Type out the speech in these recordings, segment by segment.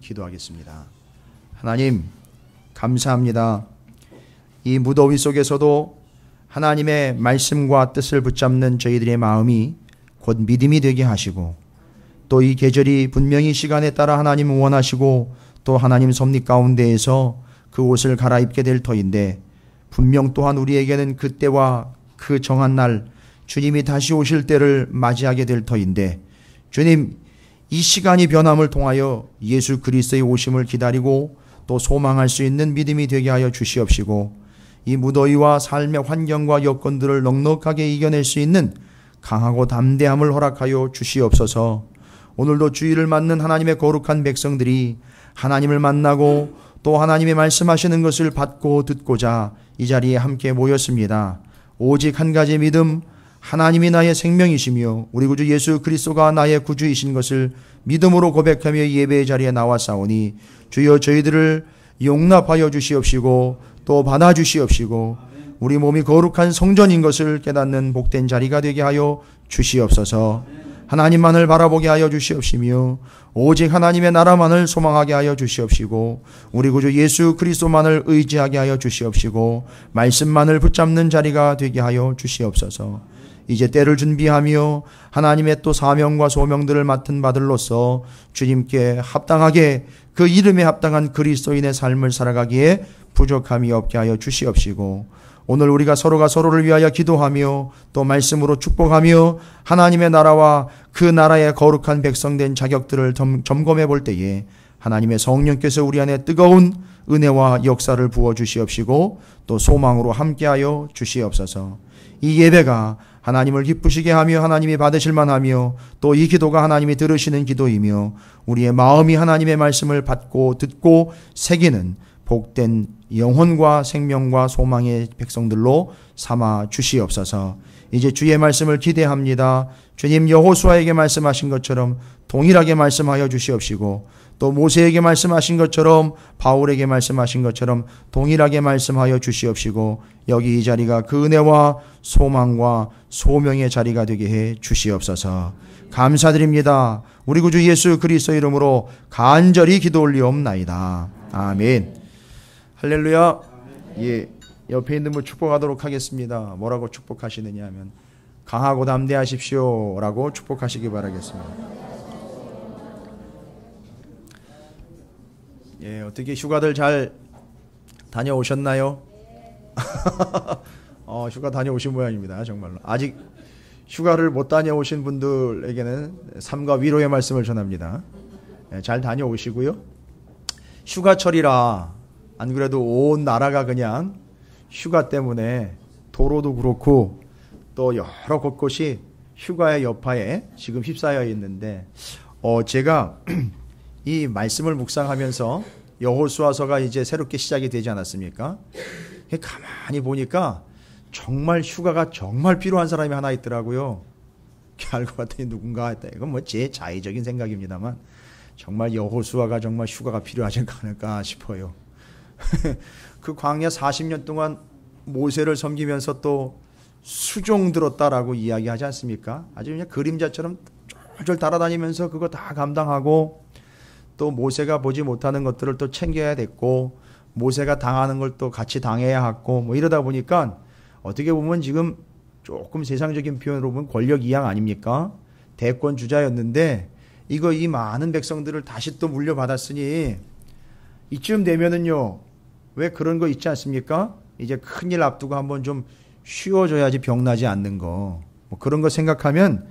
기도하겠습니다. 하나님, 감사합니다. 이 무더위 속에서도 하나님의 말씀과 뜻을 붙잡는 저희들의 마음이 곧 믿음이 되게 하시고, 또 이 계절이 분명히 시간에 따라 하나님을 원하시고 또 하나님 섭리 가운데에서 그 옷을 갈아입게 될 터인데, 분명 또한 우리에게는 그때와 그 정한 날 주님이 다시 오실 때를 맞이하게 될 터인데, 주님, 이 시간이 변함을 통하여 예수 그리스도의 오심을 기다리고 또 소망할 수 있는 믿음이 되게 하여 주시옵시고, 이 무더위와 삶의 환경과 여건들을 넉넉하게 이겨낼 수 있는 강하고 담대함을 허락하여 주시옵소서. 오늘도 주의를 맞는 하나님의 거룩한 백성들이 하나님을 만나고 또 하나님의 말씀하시는 것을 받고 듣고자 이 자리에 함께 모였습니다. 오직 한 가지 믿음, 하나님이 나의 생명이시며 우리 구주 예수 그리스도가 나의 구주이신 것을 믿음으로 고백하며 예배의 자리에 나왔사오니, 주여 저희들을 용납하여 주시옵시고 또 받아주시옵시고 우리 몸이 거룩한 성전인 것을 깨닫는 복된 자리가 되게 하여 주시옵소서. 하나님만을 바라보게 하여 주시옵시며 오직 하나님의 나라만을 소망하게 하여 주시옵시고 우리 구주 예수 그리스도만을 의지하게 하여 주시옵시고 말씀만을 붙잡는 자리가 되게 하여 주시옵소서. 이제 때를 준비하며 하나님의 또 사명과 소명들을 맡은 바들로서 주님께 합당하게 그 이름에 합당한 그리스도인의 삶을 살아가기에 부족함이 없게 하여 주시옵시고, 오늘 우리가 서로가 서로를 위하여 기도하며 또 말씀으로 축복하며 하나님의 나라와 그 나라의 거룩한 백성된 자격들을 점검해 볼 때에 하나님의 성령께서 우리 안에 뜨거운 은혜와 역사를 부어 주시옵시고 또 소망으로 함께하여 주시옵소서. 이 예배가 하나님을 기쁘시게 하며 하나님이 받으실 만하며 또 이 기도가 하나님이 들으시는 기도이며 우리의 마음이 하나님의 말씀을 받고 듣고 새기는 복된 영혼과 생명과 소망의 백성들로 삼아 주시옵소서. 이제 주의 말씀을 기대합니다. 주님, 여호수아에게 말씀하신 것처럼 동일하게 말씀하여 주시옵시고 또 모세에게 말씀하신 것처럼 바울에게 말씀하신 것처럼 동일하게 말씀하여 주시옵시고 여기 이 자리가 그 은혜와 소망과 소명의 자리가 되게 해 주시옵소서. 감사드립니다. 우리 구주 예수 그리스도 이름으로 간절히 기도 올리옵나이다. 아멘. 할렐루야. 예, 옆에 있는 분 축복하도록 하겠습니다. 뭐라고 축복하시느냐 하면 강하고 담대하십시오 라고 축복하시기 바라겠습니다. 예, 어떻게 휴가들 잘 다녀오셨나요? 휴가 다녀오신 모양입니다. 정말로. 아직 휴가를 못 다녀오신 분들에게는 삶과 위로의 말씀을 전합니다. 예, 잘 다녀오시고요. 휴가철이라 안 그래도 온 나라가 그냥 휴가 때문에 도로도 그렇고 또 여러 곳곳이 휴가의 여파에 지금 휩싸여 있는데, 제가 이 말씀을 묵상하면서 여호수아서가 이제 새롭게 시작이 되지 않았습니까? 가만히 보니까 정말 휴가가 정말 필요한 사람이 하나 있더라고요. 알고 봤더니 누군가 했다. 이건 뭐 제 자의적인 생각입니다만 정말 여호수아가 정말 휴가가 필요하지 않을까 싶어요. 그 광야 40년 동안 모세를 섬기면서 또 수종 들었다라고 이야기하지 않습니까? 아주 그냥 그림자처럼 쫄쫄 따라다니면서 그거 다 감당하고 또 모세가 보지 못하는 것들을 또 챙겨야 됐고 모세가 당하는 걸 또 같이 당해야 했고 뭐 이러다 보니까 어떻게 보면 지금 조금 세상적인 표현으로 보면 권력 이양 아닙니까? 대권 주자였는데 이 많은 백성들을 다시 또 물려받았으니 이쯤 되면은요, 왜 그런 거 있지 않습니까? 이제 큰일 앞두고 한번 좀 쉬어줘야지 병나지 않는 거. 뭐 그런 거 생각하면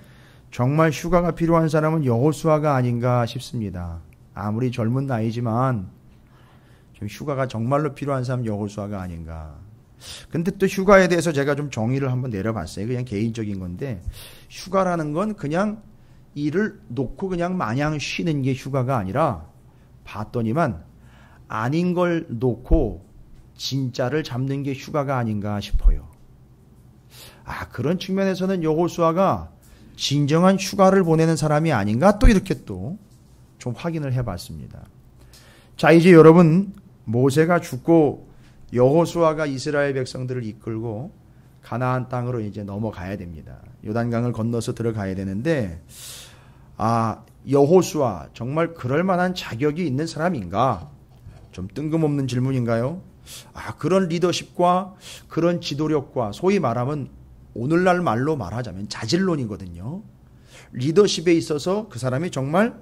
정말 휴가가 필요한 사람은 여호수아가 아닌가 싶습니다. 아무리 젊은 나이지만 좀 휴가가 정말로 필요한 사람은 여호수아가 아닌가. 근데 또 휴가에 대해서 제가 좀 정의를 한번 내려봤어요. 그냥 개인적인 건데 휴가라는 건 그냥 일을 놓고 그냥 마냥 쉬는 게 휴가가 아니라 봤더니만 아닌 걸 놓고 진짜를 잡는 게 휴가가 아닌가 싶어요. 그런 측면에서는 여호수아가 진정한 휴가를 보내는 사람이 아닌가 또 이렇게 또 좀 확인을 해봤습니다. 자, 이제 여러분 모세가 죽고 여호수아가 이스라엘 백성들을 이끌고 가나안 땅으로 이제 넘어가야 됩니다. 요단강을 건너서 들어가야 되는데 여호수아 정말 그럴 만한 자격이 있는 사람인가? 좀 뜬금없는 질문인가요? 그런 리더십과 그런 지도력과 소위 말하면 오늘날 말로 말하자면 자질론이거든요. 리더십에 있어서 그 사람이 정말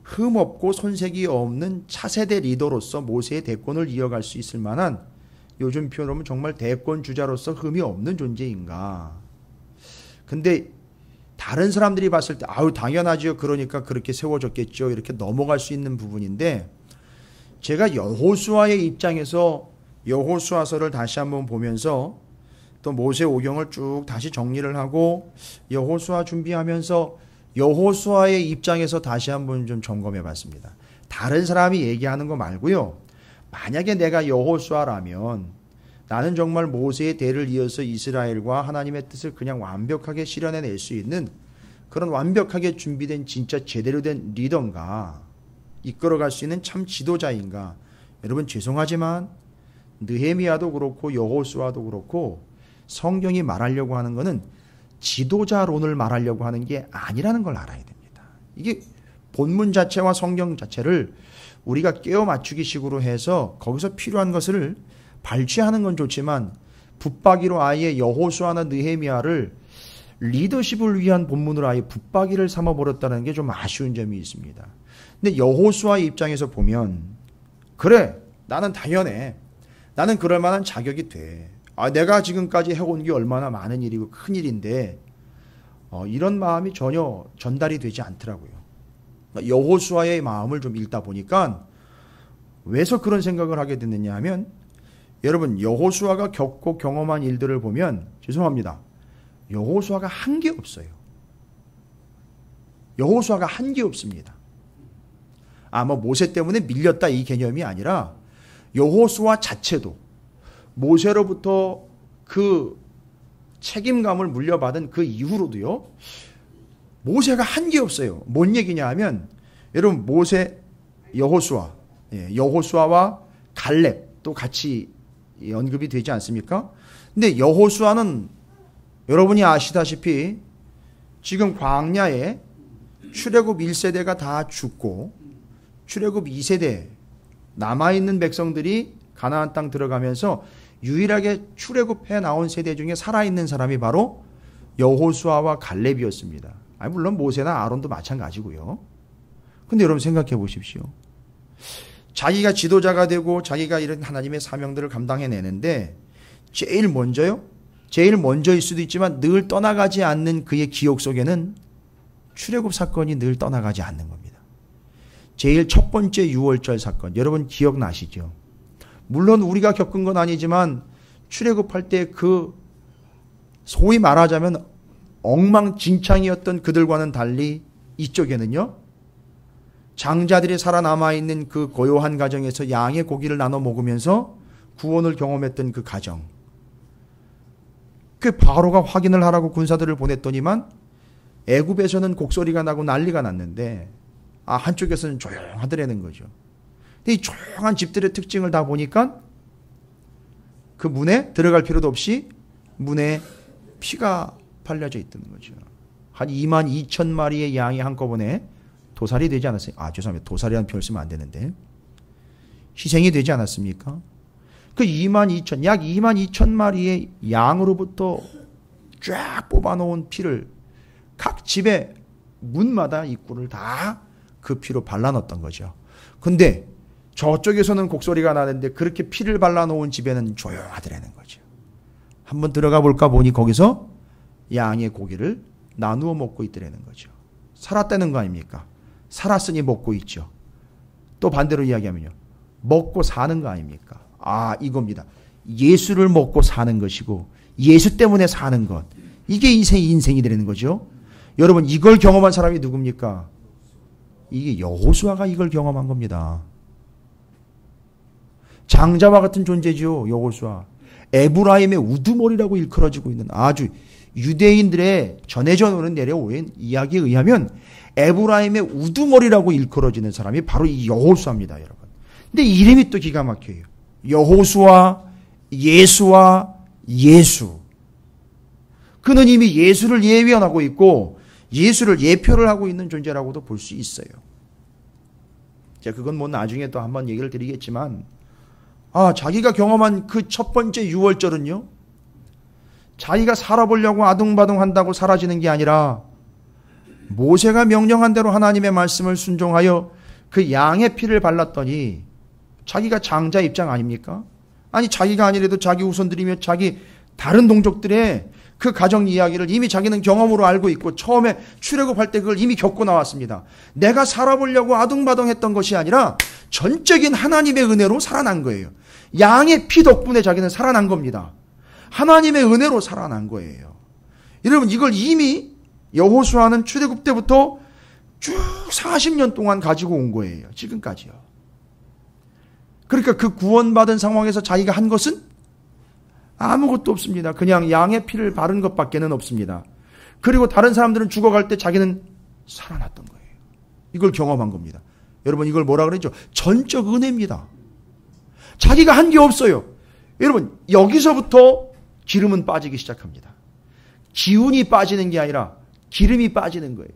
흠없고 손색이 없는 차세대 리더로서 모세의 대권을 이어갈 수 있을 만한, 요즘 표현으로 하면 정말 대권 주자로서 흠이 없는 존재인가? 근데 다른 사람들이 봤을 때 당연하지요. 그러니까 그렇게 세워졌겠죠. 이렇게 넘어갈 수 있는 부분인데, 제가 여호수아의 입장에서 여호수아서를 다시 한번 보면서 또 모세 오경을 쭉 다시 정리를 하고 여호수아 준비하면서 여호수아의 입장에서 다시 한번 좀 점검해 봤습니다. 다른 사람이 얘기하는 거 말고요. 만약에 내가 여호수아라면 나는 정말 모세의 대를 이어서 이스라엘과 하나님의 뜻을 그냥 완벽하게 실현해낼 수 있는 그런 완벽하게 준비된 진짜 제대로 된 리더인가, 이끌어갈 수 있는 참 지도자인가. 여러분 죄송하지만 느헤미야도 그렇고 여호수아도 그렇고 성경이 말하려고 하는 것은 지도자론을 말하려고 하는 게 아니라는 걸 알아야 됩니다. 이게 본문 자체와 성경 자체를 우리가 깨워 맞추기 식으로 해서 거기서 필요한 것을 발췌하는 건 좋지만 붙박이로 아예 여호수아나 느헤미야를 리더십을 위한 본문으로 아예 붙박이를 삼아버렸다는 게 좀 아쉬운 점이 있습니다. 근데 여호수아의 입장에서 보면 그래, 나는 당연해. 나는 그럴 만한 자격이 돼. 내가 지금까지 해온 게 얼마나 많은 일이고 큰 일인데 이런 마음이 전혀 전달이 되지 않더라고요. 여호수아의 마음을 좀 읽다 보니까 왜서 그런 생각을 하게 됐느냐 하면, 여러분 여호수아가 겪고 경험한 일들을 보면 죄송합니다. 여호수아가 한 게 없어요. 여호수아가 한 게 없습니다. 모세 때문에 밀렸다 이 개념이 아니라 여호수아 자체도 모세로부터 그 책임감을 물려받은 그 이후로도요, 모세가 한 게 없어요. 뭔 얘기냐 하면, 여러분 모세, 여호수아와 갈렙 또 같이 언급이 되지 않습니까? 근데 여호수아는 여러분이 아시다시피 지금 광야에 출애굽 1세대가 다 죽고 출애굽 2세대 남아있는 백성들이 가나안 땅 들어가면서 유일하게 출애굽해 나온 세대 중에 살아있는 사람이 바로 여호수아와 갈렙이었습니다. 물론 모세나 아론도 마찬가지고요. 근데 여러분 생각해 보십시오. 자기가 지도자가 되고 자기가 이런 하나님의 사명들을 감당해내는데 제일 먼저일 수도 있지만 늘 떠나가지 않는 그의 기억 속에는 출애굽 사건이 늘 떠나가지 않는 겁니다. 제일 첫 번째 유월절 사건, 여러분 기억나시죠? 물론 우리가 겪은 건 아니지만 출애굽할 때 그 소위 말하자면 엉망진창이었던 그들과는 달리 이쪽에는요, 장자들이 살아남아 있는 그 고요한 가정에서 양의 고기를 나눠 먹으면서 구원을 경험했던 그 가정, 그 바로가 확인을 하라고 군사들을 보냈더니만 애굽에서는 곡소리가 나고 난리가 났는데 한쪽에서는 조용하더라는 거죠. 근데 이 조용한 집들의 특징을 다 보니까 그 문에 들어갈 필요도 없이 문에 피가 팔려져 있다는 거죠. 한 22,000마리의 양이 한꺼번에 도살이 되지 않았어요? 죄송합니다. 도살이라는 표현을 쓰면 안 되는데 희생이 되지 않았습니까? 그 22,000, 약 22,000마리의 양으로부터 쫙 뽑아놓은 피를 각 집의 문마다 입구를 다 그 피로 발라놓았던 거죠. 근데 저쪽에서는 곡소리가 나는데 그렇게 피를 발라놓은 집에는 조용하더라는 거죠. 한번 들어가 볼까 보니 거기서 양의 고기를 나누어 먹고 있더라는 거죠. 살았다는 거 아닙니까? 살았으니 먹고 있죠. 또 반대로 이야기하면요, 먹고 사는 거 아닙니까? 이겁니다. 예수를 먹고 사는 것이고 예수 때문에 사는 것, 이게 인생이 되는 거죠. 여러분 이걸 경험한 사람이 누굽니까? 이게 여호수아가 이걸 경험한 겁니다. 장자와 같은 존재죠. 여호수아. 에브라임의 우두머리라고 일컬어지고 있는, 아주 유대인들의 전해져 오는 내려오는 이야기에 의하면 에브라임의 우두머리라고 일컬어지는 사람이 바로 이 여호수아입니다, 여러분. 근데 이름이 또 기가 막혀요. 여호수아, 예수와 예수. 그는 이미 예수를 예언하고 있고 예수를 예표를 하고 있는 존재라고도 볼 수 있어요. 자, 그건 뭐 나중에 또 한번 얘기를 드리겠지만, 자기가 경험한 그 첫 번째 유월절은요, 자기가 살아보려고 아둥바둥 한다고 사라지는 게 아니라 모세가 명령한 대로 하나님의 말씀을 순종하여 그 양의 피를 발랐더니 자기가 장자 입장 아닙니까? 아니, 자기가 아니라도 자기 후손들이며 자기 다른 동족들의 그 가정 이야기를 이미 자기는 경험으로 알고 있고 처음에 출애굽할 때 그걸 이미 겪고 나왔습니다. 내가 살아보려고 아둥바둥 했던 것이 아니라 전적인 하나님의 은혜로 살아난 거예요. 양의 피 덕분에 자기는 살아난 겁니다. 하나님의 은혜로 살아난 거예요. 여러분, 이걸 이미 여호수아는 출애굽 때부터 쭉 40년 동안 가지고 온 거예요. 지금까지요. 그러니까 그 구원받은 상황에서 자기가 한 것은 아무것도 없습니다. 그냥 양의 피를 바른 것밖에는 없습니다. 그리고 다른 사람들은 죽어갈 때 자기는 살아났던 거예요. 이걸 경험한 겁니다. 여러분, 이걸 뭐라 그러죠? 전적 은혜입니다. 자기가 한 게 없어요. 여러분, 여기서부터 기름은 빠지기 시작합니다. 기운이 빠지는 게 아니라 기름이 빠지는 거예요.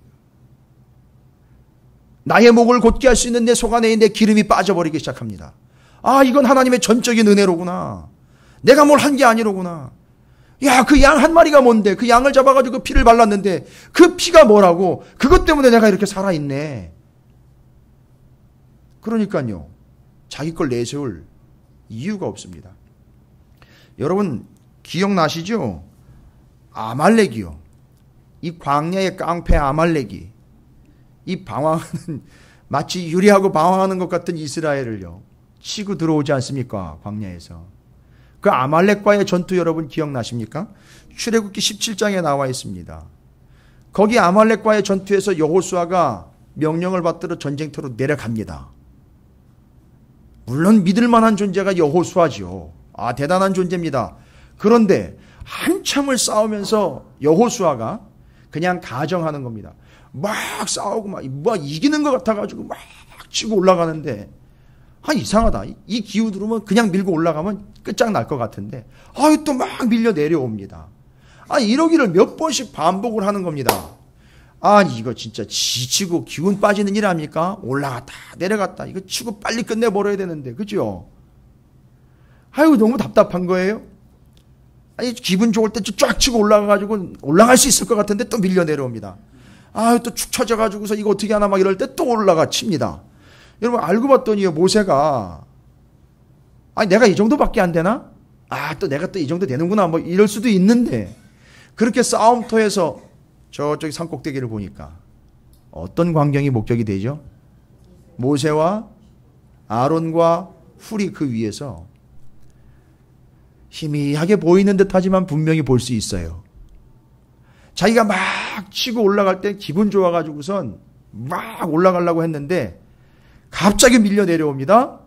나의 목을 곧게 할 수 있는 내 속 안에 내 기름이 빠져버리기 시작합니다. 이건 하나님의 전적인 은혜로구나. 내가 뭘 한 게 아니로구나. 야, 그 양 한 마리가 뭔데? 그 양을 잡아가지고 피를 발랐는데 그 피가 뭐라고? 그것 때문에 내가 이렇게 살아있네. 그러니까요, 자기 걸 내세울 이유가 없습니다. 여러분, 기억나시죠? 아말렉이요. 이 광야의 깡패 아말렉이 이 방황하는, 마치 유리하고 방황하는 것 같은 이스라엘을요, 치고 들어오지 않습니까? 광야에서. 그 아말렉과의 전투 여러분 기억나십니까? 출애굽기 17장에 나와 있습니다. 거기 아말렉과의 전투에서 여호수아가 명령을 받들어 전쟁터로 내려갑니다. 물론 믿을 만한 존재가 여호수아지요. 대단한 존재입니다. 그런데 한참을 싸우면서 여호수아가 그냥 가정하는 겁니다. 막 싸우고 막 이기는 것 같아가지고 막 치고 올라가는데, 이상하다. 이 기후 들으면 그냥 밀고 올라가면 끝장날 것 같은데, 또 막 밀려 내려옵니다. 이러기를 몇 번씩 반복을 하는 겁니다. 이거 진짜 지치고 기운 빠지는 일 아닙니까? 올라갔다 내려갔다 이거 치고 빨리 끝내버려야 되는데, 그죠? 너무 답답한 거예요. 기분 좋을 때 쫙 치고 올라가가지고 올라갈 수 있을 것 같은데 또 밀려 내려옵니다. 또 축 처져가지고서 이거 어떻게 하나 막 이럴 때 또 올라가 칩니다. 여러분, 알고 봤더니요, 모세가 내가 이 정도밖에 안 되나? 또 내가 또 이 정도 되는구나 뭐 이럴 수도 있는데, 그렇게 싸움터에서 저쪽 산꼭대기를 보니까 어떤 광경이 목격이 되죠? 모세와 아론과 훌이 그 위에서 희미하게 보이는 듯하지만 분명히 볼 수 있어요. 자기가 막 치고 올라갈 때 기분 좋아가지고선 막 올라가려고 했는데 갑자기 밀려 내려옵니다.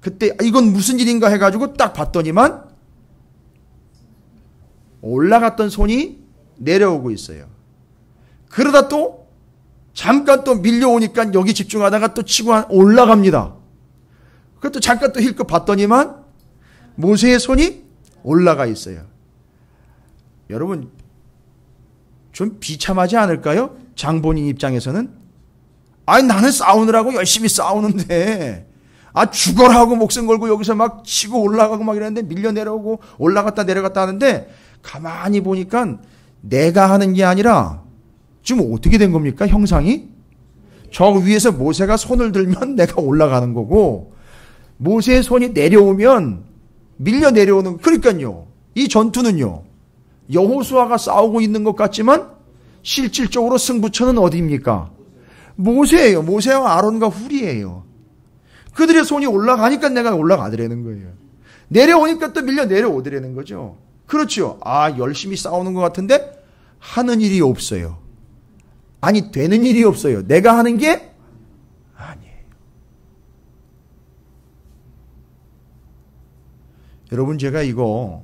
그때 이건 무슨 일인가 해가지고 딱 봤더니만 올라갔던 손이 내려오고 있어요. 그러다 또 잠깐 또 밀려오니까 여기 집중하다가 또 치고 올라갑니다. 그것도 잠깐 또 힐끗 봤더니만 모세의 손이 올라가 있어요. 여러분, 좀 비참하지 않을까요? 장본인 입장에서는. 나는 싸우느라고 열심히 싸우는데 죽어라 하고 목숨 걸고 여기서 막 치고 올라가고 막 이랬는데 밀려 내려오고 올라갔다 내려갔다 하는데, 가만히 보니까 내가 하는 게 아니라 지금 어떻게 된 겁니까? 형상이? 저 위에서 모세가 손을 들면 내가 올라가는 거고, 모세의 손이 내려오면 밀려 내려오는. 그러니까요, 이 전투는요, 여호수아가 싸우고 있는 것 같지만 실질적으로 승부처는 어디입니까? 모세예요. 모세와 아론과 훌이에요. 그들의 손이 올라가니까 내가 올라가더라는 거예요. 내려오니까 또 밀려 내려오더라는 거죠. 그렇죠. 열심히 싸우는 것 같은데 하는 일이 없어요. 되는 일이 없어요. 내가 하는 게 아니에요. 여러분, 제가 이거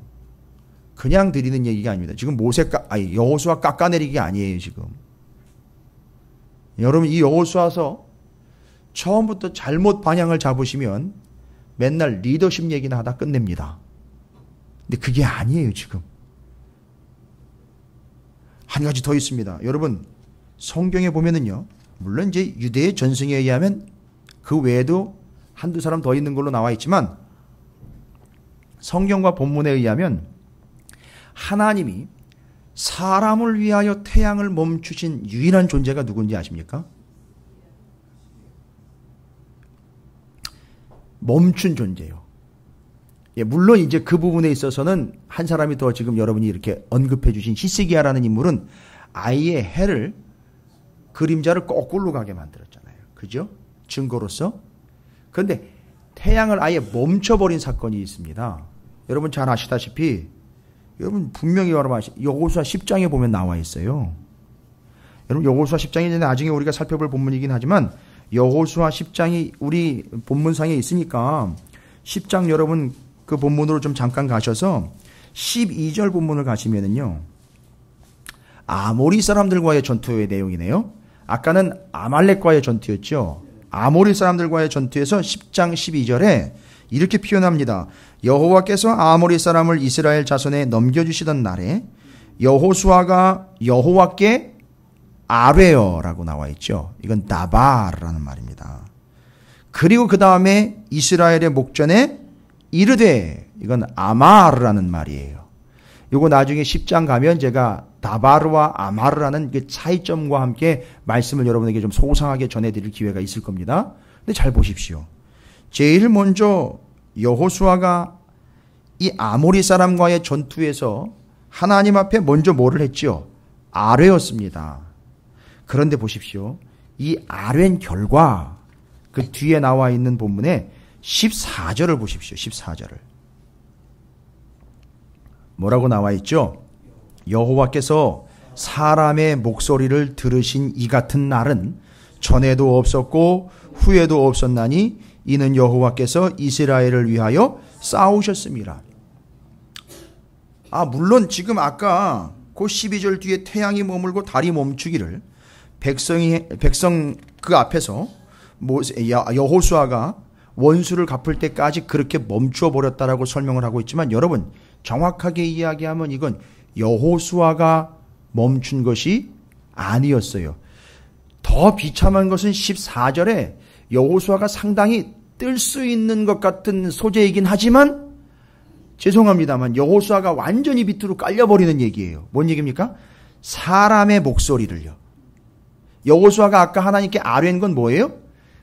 그냥 드리는 얘기가 아닙니다. 지금 여호수아 깎아내리기 아니에요, 지금. 여러분, 이 여호수아서 처음부터 잘못 방향을 잡으시면 맨날 리더십 얘기나 하다 끝냅니다. 근데 그게 아니에요, 지금. 한 가지 더 있습니다. 여러분, 성경에 보면은요, 물론 이제 유대의 전승에 의하면 그 외에도 한두 사람 더 있는 걸로 나와 있지만 성경과 본문에 의하면 하나님이 사람을 위하여 태양을 멈추신 유일한 존재가 누군지 아십니까? 멈춘 존재요. 예, 물론 이제 그 부분에 있어서는 한 사람이 더 지금 여러분이 이렇게 언급해 주신 히스기야라는 인물은 아예 해를 그림자를 거꾸로 가게 만들었잖아요. 그죠? 증거로서. 그런데 태양을 아예 멈춰버린 사건이 있습니다. 여러분 잘 아시다시피 여러분 분명히 여러분 여호수아 10장에 보면 나와 있어요. 여러분 여호수아 10장이 나중에 우리가 살펴볼 본문이긴 하지만 여호수아 10장이 우리 본문상에 있으니까 10장 여러분 그 본문으로 좀 잠깐 가셔서 12절 본문을 가시면은요. 아모리 사람들과의 전투의 내용이네요. 아까는 아말렉과의 전투였죠. 아모리 사람들과의 전투에서 10장 12절에 이렇게 표현합니다. 여호와께서 아모리 사람을 이스라엘 자손에 넘겨주시던 날에 여호수아가 여호와께 아뢰어라고 나와 있죠. 이건 다바라는 말입니다. 그리고 그 다음에 이스라엘의 목전에 이르되 이건 아마르라는 말이에요. 이거 나중에 10장 가면 제가 다바르와 아마르라는 그 차이점과 함께 말씀을 여러분에게 좀 소상하게 전해드릴 기회가 있을 겁니다. 근데 잘 보십시오. 제일 먼저 여호수아가 이 아모리 사람과의 전투에서 하나님 앞에 먼저 뭐를 했죠? 아뢰었습니다. 그런데 보십시오. 이 아뢰인 결과 그 뒤에 나와 있는 본문에 14절을 보십시오. 14절을. 뭐라고 나와 있죠? 여호와께서 사람의 목소리를 들으신 이 같은 날은 전에도 없었고 후에도 없었나니 이는 여호와께서 이스라엘을 위하여 싸우셨습니다. 물론 지금 아까 그 12절 뒤에 태양이 머물고 달이 멈추기를 백성 그 앞에서 여호수아가 원수를 갚을 때까지 그렇게 멈추어 버렸다라고 설명을 하고 있지만 여러분 정확하게 이야기하면 이건 여호수아가 멈춘 것이 아니었어요. 더 비참한 것은 14절에 여호수아가 상당히 뜰 수 있는 것 같은 소재이긴 하지만 죄송합니다만 여호수아가 완전히 밑으로 깔려버리는 얘기예요. 뭔 얘기입니까? 사람의 목소리를요. 여호수아가 아까 하나님께 아뢰는 건 뭐예요?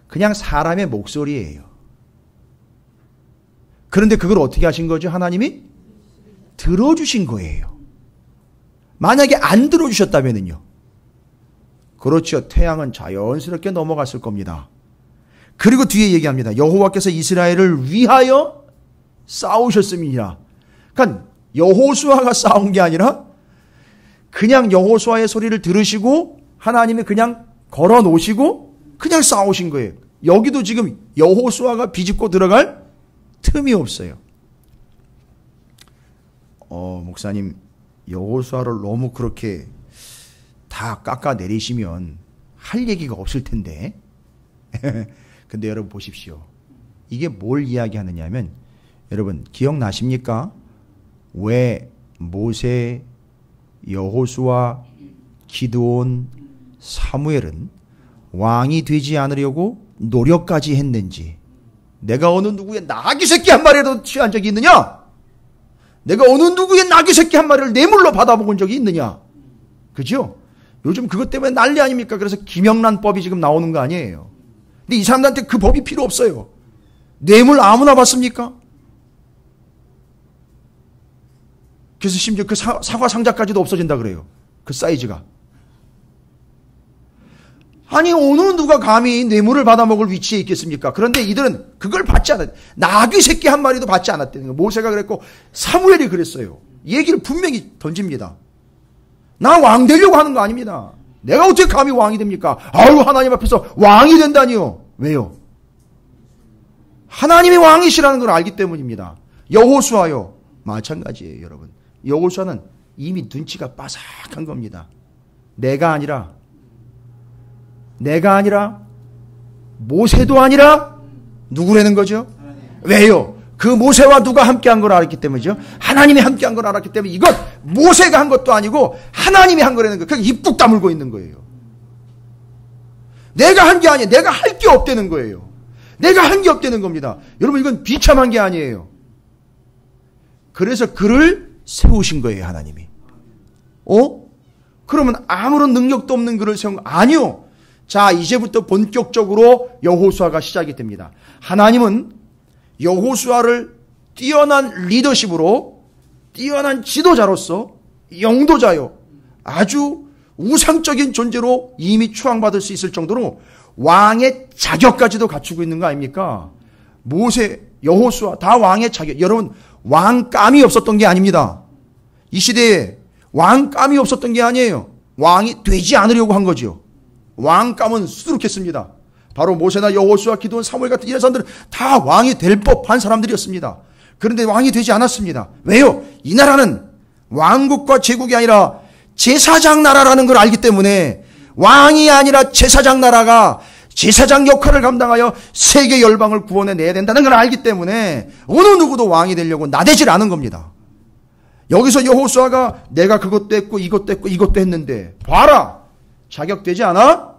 그냥 사람의 목소리예요. 그런데 그걸 어떻게 하신 거죠? 하나님이 들어주신 거예요. 만약에 안 들어주셨다면요. 그렇죠. 태양은 자연스럽게 넘어갔을 겁니다. 그리고 뒤에 얘기합니다. 여호와께서 이스라엘을 위하여 싸우셨음이니라. 그러니까 여호수아가 싸운 게 아니라 그냥 여호수아의 소리를 들으시고 하나님이 그냥 걸어 놓으시고 그냥 싸우신 거예요. 여기도 지금 여호수아가 비집고 들어갈 틈이 없어요. 목사님 여호수아를 너무 그렇게 다 깎아내리시면 할 얘기가 없을 텐데. 근데 여러분 보십시오. 이게 뭘 이야기하느냐면 여러분 기억나십니까? 왜 모세, 여호수아, 기드온, 사무엘은 왕이 되지 않으려고 노력까지 했는지. 내가 어느 누구의 나귀 새끼 한 마리라도 취한 적이 있느냐? 내가 어느 누구의 나귀 새끼 한 마리를 뇌물로 받아먹은 적이 있느냐? 그죠? 요즘 그것 때문에 난리 아닙니까? 그래서 김영란법이 지금 나오는 거 아니에요. 근데 이 사람들한테 그 법이 필요 없어요. 뇌물 아무나 받습니까? 그래서 심지어 그 사과 상자까지도 없어진다 그래요. 그 사이즈가. 아니 어느 누가 감히 뇌물을 받아먹을 위치에 있겠습니까? 그런데 이들은 그걸 받지 않았. 나귀 새끼 한 마리도 받지 않았다는 거예요. 모세가 그랬고 사무엘이 그랬어요. 얘기를 분명히 던집니다. 나 왕 되려고 하는 거 아닙니다. 내가 어떻게 감히 왕이 됩니까? 아유 하나님 앞에서 왕이 된다니요. 왜요? 하나님이 왕이시라는 걸 알기 때문입니다. 여호수아요. 마찬가지예요 여러분. 여호수아는 이미 눈치가 빠삭한 겁니다. 내가 아니라 모세도 아니라 누구라는 거죠? 왜요? 그 모세와 누가 함께한 걸 알았기 때문이죠. 하나님이 함께한 걸 알았기 때문에 이건 모세가 한 것도 아니고 하나님이 한 거라는 거예요. 그냥 입국 다물고 있는 거예요. 내가 한 게 아니에요. 내가 할 게 없다는 거예요. 내가 한 게 없다는 겁니다. 여러분, 이건 비참한 게 아니에요. 그래서 그를 세우신 거예요, 하나님이. 그러면 아무런 능력도 없는 그를 세운 거 아니요. 자, 이제부터 본격적으로 여호수아가 시작이 됩니다. 하나님은 여호수아를 뛰어난 리더십으로, 뛰어난 지도자로서, 영도자요, 아주 우상적인 존재로 이미 추앙받을 수 있을 정도로 왕의 자격까지도 갖추고 있는 거 아닙니까? 모세, 여호수아 다 왕의 자격. 여러분, 왕감이 없었던 게 아닙니다. 이 시대에 왕감이 없었던 게 아니에요. 왕이 되지 않으려고 한 거죠. 왕감은 수두룩했습니다. 바로 모세나 여호수아, 기드온, 사무엘 같은 이런 사람들은 다 왕이 될 법한 사람들이었습니다. 그런데 왕이 되지 않았습니다. 왜요? 이 나라는 왕국과 제국이 아니라 제사장 나라라는 걸 알기 때문에, 왕이 아니라 제사장 나라가 제사장 역할을 감당하여 세계 열방을 구원해내야 된다는 걸 알기 때문에 어느 누구도 왕이 되려고 나대질 않은 겁니다. 여기서 여호수아가 내가 그것도 했고 이것도 했고 이것도 했는데 봐라, 자격되지 않아?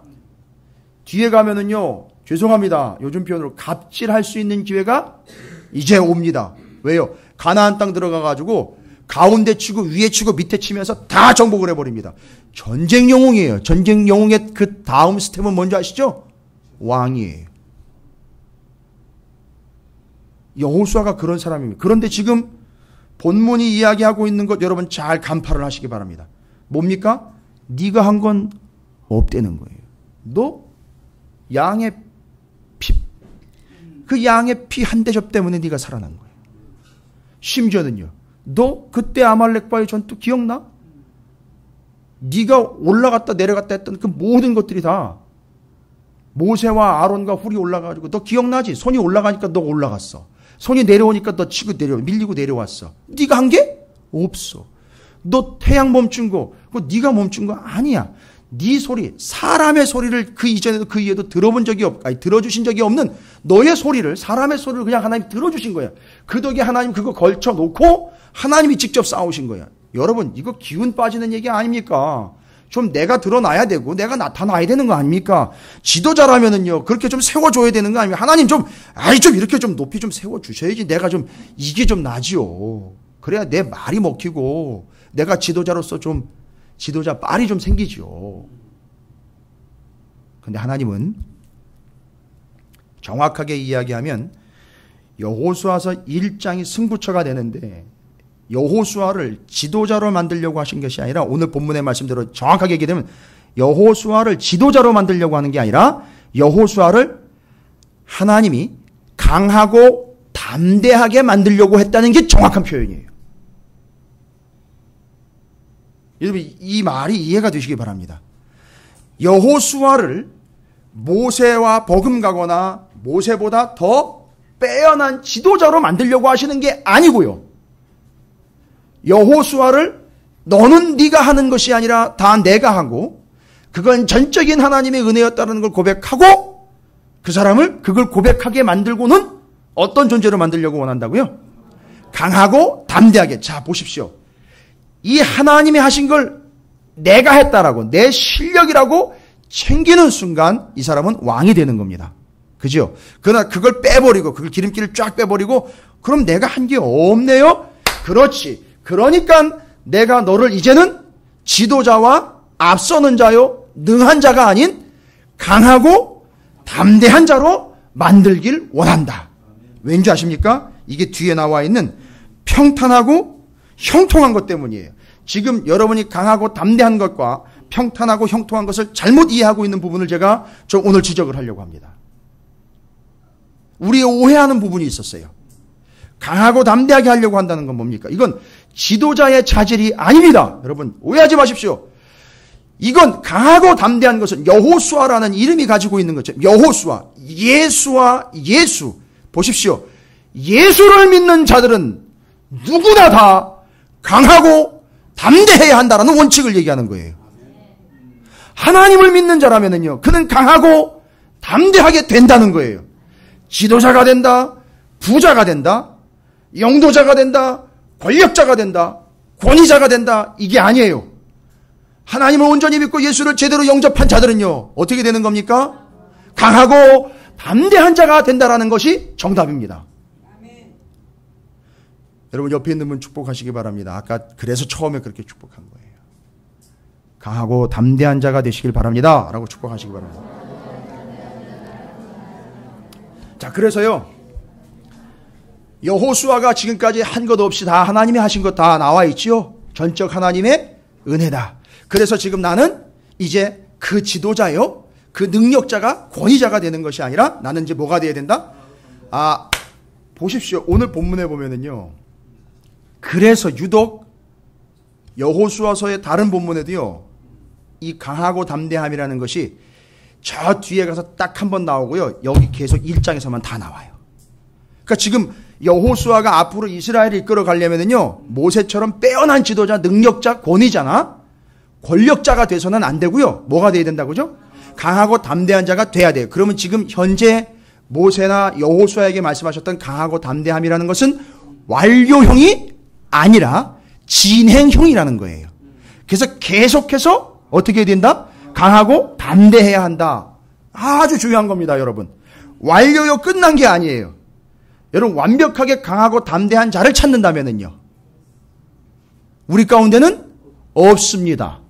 뒤에 가면은요, 죄송합니다, 요즘 표현으로 갑질할 수 있는 기회가 이제 옵니다. 왜요? 가나안 땅 들어가가지고 가운데 치고 위에 치고 밑에 치면서 다 정복을 해버립니다. 전쟁 영웅이에요. 전쟁 영웅의 그 다음 스텝은 뭔지 아시죠? 왕이에요. 여호수아가 그런 사람입니다. 그런데 지금 본문이 이야기하고 있는 것 여러분 잘 간파를 하시기 바랍니다. 뭡니까? 네가 한 건 없다는 거예요. 너 양의 피, 그 양의 피 한 대접 때문에 네가 살아난 거예요. 심지어는요, 너 그때 아말렉과의 전투 기억나? 네가 올라갔다 내려갔다 했던 그 모든 것들이 다 모세와 아론과 훌이 올라가가지고, 너 기억나지? 손이 올라가니까 너 올라갔어. 손이 내려오니까 너 치고 밀리고 내려왔어. 네가 한 게 없어. 너 태양 멈춘 거, 그거 네가 멈춘 거 아니야. 네 소리, 사람의 소리를 그 이전에도 그 이후에도 들어주신 적이 없는 너의 소리를, 사람의 소리를 그냥 하나님 들어주신 거야. 그 덕에 하나님 그거 걸쳐놓고 하나님이 직접 싸우신 거야. 여러분, 이거 기운 빠지는 얘기 아닙니까? 좀 내가 드러나야 되고 내가 나타나야 되는 거 아닙니까? 지도자라면은요, 그렇게 좀 세워줘야 되는 거 아닙니까? 하나님 좀 이렇게 좀 높이 좀 세워주셔야지 내가 좀 이게 좀 나지요. 그래야 내 말이 먹히고 내가 지도자로서 좀 지도자 빨이 좀 생기죠. 근데 하나님은 정확하게 이야기하면 여호수아서 1장이 승부처가 되는데, 여호수아를 지도자로 만들려고 하신 것이 아니라, 오늘 본문의 말씀대로 정확하게 얘기하면 여호수아를 지도자로 만들려고 하는 게 아니라 여호수아를 하나님이 강하고 담대하게 만들려고 했다는 게 정확한 표현이에요. 여러분, 이 말이 이해가 되시기 바랍니다. 여호수아를 모세와 버금가거나 모세보다 더 빼어난 지도자로 만들려고 하시는 게 아니고요, 여호수아를 너는 네가 하는 것이 아니라 다 내가 하고 그건 전적인 하나님의 은혜였다는 걸 고백하고 그 사람을 그걸 고백하게 만들고는 어떤 존재로 만들려고 원한다고요? 강하고 담대하게. 자, 보십시오. 이 하나님이 하신 걸 내가 했다라고, 내 실력이라고 챙기는 순간 이 사람은 왕이 되는 겁니다. 그죠? 그러나 그걸 빼버리고, 그걸 기름기를 쫙 빼버리고, 그럼 내가 한 게 없네요? 그렇지. 그러니까 내가 너를 이제는 지도자와 앞서는 자요, 능한 자가 아닌 강하고 담대한 자로 만들길 원한다. 왠지 아십니까? 이게 뒤에 나와 있는 평탄하고 형통한 것 때문이에요. 지금 여러분이 강하고 담대한 것과 평탄하고 형통한 것을 잘못 이해하고 있는 부분을 제가 오늘 지적을 하려고 합니다. 우리 오해하는 부분이 있었어요. 강하고 담대하게 하려고 한다는 건 뭡니까? 이건 지도자의 자질이 아닙니다. 여러분, 오해하지 마십시오. 이건 강하고 담대한 것은 여호수아라는 이름이 가지고 있는 거죠. 여호수아, 예수와 예수. 보십시오. 예수를 믿는 자들은 누구나 다 강하고 담대해야 한다라는 원칙을 얘기하는 거예요. 하나님을 믿는 자라면은요, 그는 강하고 담대하게 된다는 거예요. 지도자가 된다, 부자가 된다, 영도자가 된다, 권력자가 된다, 권위자가 된다, 이게 아니에요. 하나님을 온전히 믿고 예수를 제대로 영접한 자들은요, 어떻게 되는 겁니까? 강하고 담대한 자가 된다라는 것이 정답입니다. 아멘. 여러분 옆에 있는 분 축복하시기 바랍니다. 아까 그래서 처음에 그렇게 축복한 거예요. 강하고 담대한 자가 되시길 바랍니다. 라고 축복하시기 바랍니다. 자, 그래서요. 여호수아가 지금까지 한 것 없이 다 하나님이 하신 것 다 나와 있지요. 전적 하나님의 은혜다. 그래서 지금 나는 이제 그 지도자요. 그 능력자가 권위자가 되는 것이 아니라 나는 이제 뭐가 돼야 된다? 보십시오. 오늘 본문에 보면은요. 그래서 유독 여호수아서의 다른 본문에도요. 이 강하고 담대함이라는 것이 저 뒤에 가서 딱 한 번 나오고요. 여기 계속 1장에서만 다 나와요. 그러니까 지금 여호수아가 앞으로 이스라엘을 이끌어 가려면은요. 모세처럼 빼어난 지도자, 능력자, 권위자나 권력자가 돼서는 안 되고요. 뭐가 돼야 된다고죠? 강하고 담대한 자가 돼야 돼요. 그러면 지금 현재 모세나 여호수아에게 말씀하셨던 강하고 담대함이라는 것은 완료형이 아니라 진행형이라는 거예요. 그래서 계속해서 어떻게 해야 된다? 강하고 담대해야 한다. 아주 중요한 겁니다, 여러분. 완료요 끝난 게 아니에요. 여러분 완벽하게 강하고 담대한 자를 찾는다면은요. 우리 가운데는 없습니다.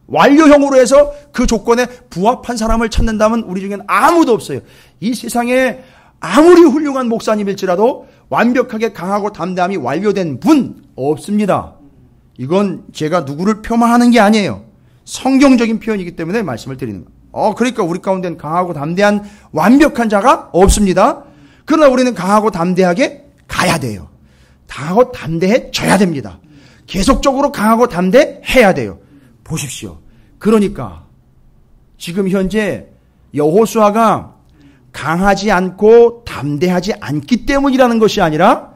완료형으로 해서 그 조건에 부합한 사람을 찾는다면 우리 중에는 아무도 없어요. 이 세상에 아무리 훌륭한 목사님일지라도 완벽하게 강하고 담대함이 완료된 분 없습니다. 이건 제가 누구를 폄하하는 게 아니에요. 성경적인 표현이기 때문에 말씀을 드리는 거예요. 그러니까 우리 가운데는 강하고 담대한 완벽한 자가 없습니다. 그러나 우리는 강하고 담대하게 가야 돼요. 강하고 담대해져야 됩니다. 계속적으로 강하고 담대해야 돼요. 보십시오. 그러니까 지금 현재 여호수아가 강하지 않고 담대하지 않기 때문이라는 것이 아니라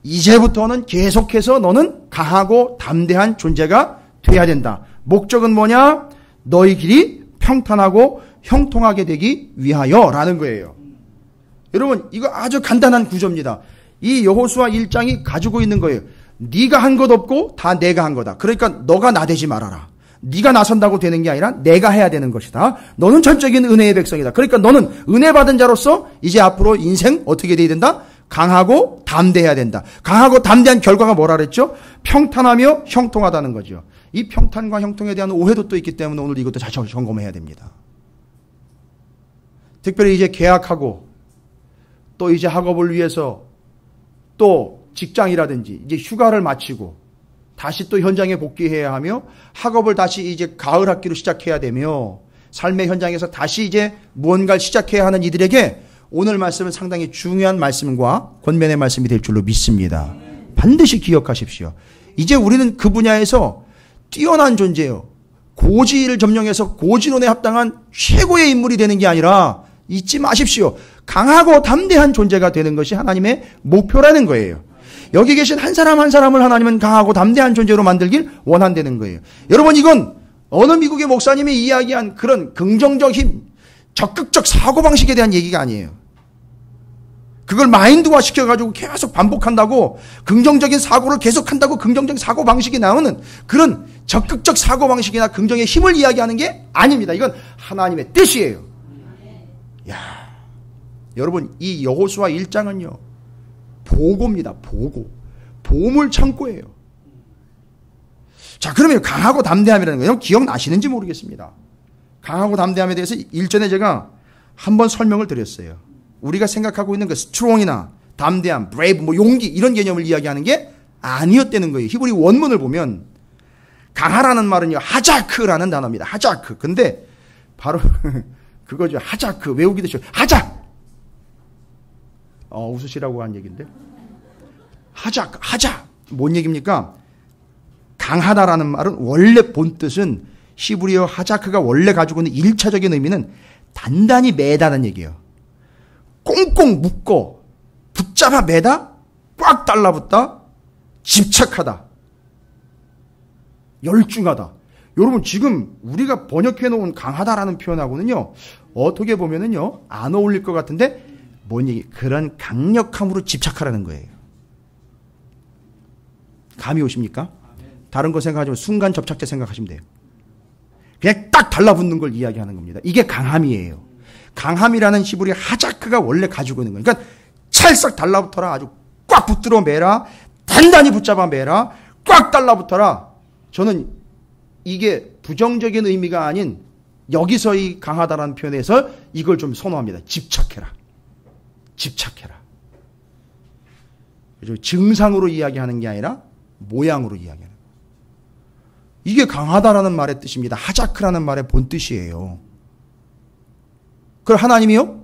이제부터는 계속해서 너는 강하고 담대한 존재가 돼야 된다. 목적은 뭐냐? 너희 길이 평탄하고 형통하게 되기 위하여라는 거예요. 여러분 이거 아주 간단한 구조입니다. 이 여호수아 1장이 가지고 있는 거예요. 네가 한 것 없고 다 내가 한 거다. 그러니까 너가 나대지 말아라. 네가 나선다고 되는 게 아니라 내가 해야 되는 것이다. 너는 전적인 은혜의 백성이다. 그러니까 너는 은혜 받은 자로서 이제 앞으로 인생 어떻게 돼야 된다? 강하고 담대해야 된다. 강하고 담대한 결과가 뭐라 그랬죠? 평탄하며 형통하다는 거죠. 이 평탄과 형통에 대한 오해도 또 있기 때문에 오늘 이것도 잘 점검해야 됩니다. 특별히 이제 계약하고 또 이제 학업을 위해서 또 직장이라든지 이제 휴가를 마치고 다시 또 현장에 복귀해야 하며 학업을 다시 이제 가을 학기로 시작해야 되며 삶의 현장에서 다시 이제 무언가를 시작해야 하는 이들에게 오늘 말씀은 상당히 중요한 말씀과 권면의 말씀이 될 줄로 믿습니다. 반드시 기억하십시오. 이제 우리는 그 분야에서 뛰어난 존재예요. 고지를 점령해서 고지론에 합당한 최고의 인물이 되는 게 아니라 잊지 마십시오. 강하고 담대한 존재가 되는 것이 하나님의 목표라는 거예요. 여기 계신 한 사람 한 사람을 하나님은 강하고 담대한 존재로 만들길 원한다는 거예요. 여러분 이건 어느 미국의 목사님이 이야기한 그런 긍정적 힘, 적극적 사고방식에 대한 얘기가 아니에요. 그걸 마인드화 시켜가지고 계속 반복한다고 긍정적인 사고를 계속한다고 긍정적인 사고방식이 나오는 그런 적극적 사고방식이나 긍정의 힘을 이야기하는 게 아닙니다. 이건 하나님의 뜻이에요. 야, 여러분 이 여호수아 1장은요. 보고입니다. 보고. 보물 창고예요. 자, 그러면 강하고 담대함이라는 거예요. 기억나시는지 모르겠습니다. 강하고 담대함에 대해서 일전에 제가 한번 설명을 드렸어요. 우리가 생각하고 있는 그 스트롱이나 담대함, 브레이브, 뭐 용기 이런 개념을 이야기하는 게 아니었다는 거예요. 히브리 원문을 보면 강하라는 말은요. 하자크라는 단어입니다. 하자크. 근데 바로 그거죠. 하자크. 외우기도 쉬워요. 하자. 웃으시라고 한 얘기인데. 하자. 뭔 얘기입니까? 강하다라는 말은 원래 본 뜻은 히브리어 하자크가 원래 가지고 있는 1차적인 의미는 단단히 매다는 얘기예요. 꽁꽁 묶고 붙잡아 매다, 꽉 달라붙다, 집착하다, 열중하다. 여러분 지금 우리가 번역해 놓은 강하다라는 표현하고는요. 어떻게 보면은요. 안 어울릴 것 같은데 뭔 얘기? 그런 강력함으로 집착하라는 거예요. 감이 오십니까? 다른 거 생각하지 말고 순간 접착제 생각하시면 돼요. 그냥 딱 달라붙는 걸 이야기하는 겁니다. 이게 강함이에요. 강함이라는 히브리 하자크가 원래 가지고 있는 거예요. 그러니까 찰싹 달라붙어라. 아주 꽉 붙들어 매라. 단단히 붙잡아 매라. 꽉 달라붙어라. 저는 이게 부정적인 의미가 아닌 여기서 이 강하다라는 표현에서 이걸 좀 선호합니다. 집착해라. 집착해라. 증상으로 이야기하는 게 아니라 모양으로 이야기하는 거예요. 이게 강하다라는 말의 뜻입니다. 하자크라는 말의 본뜻이에요. 그럼 하나님이요?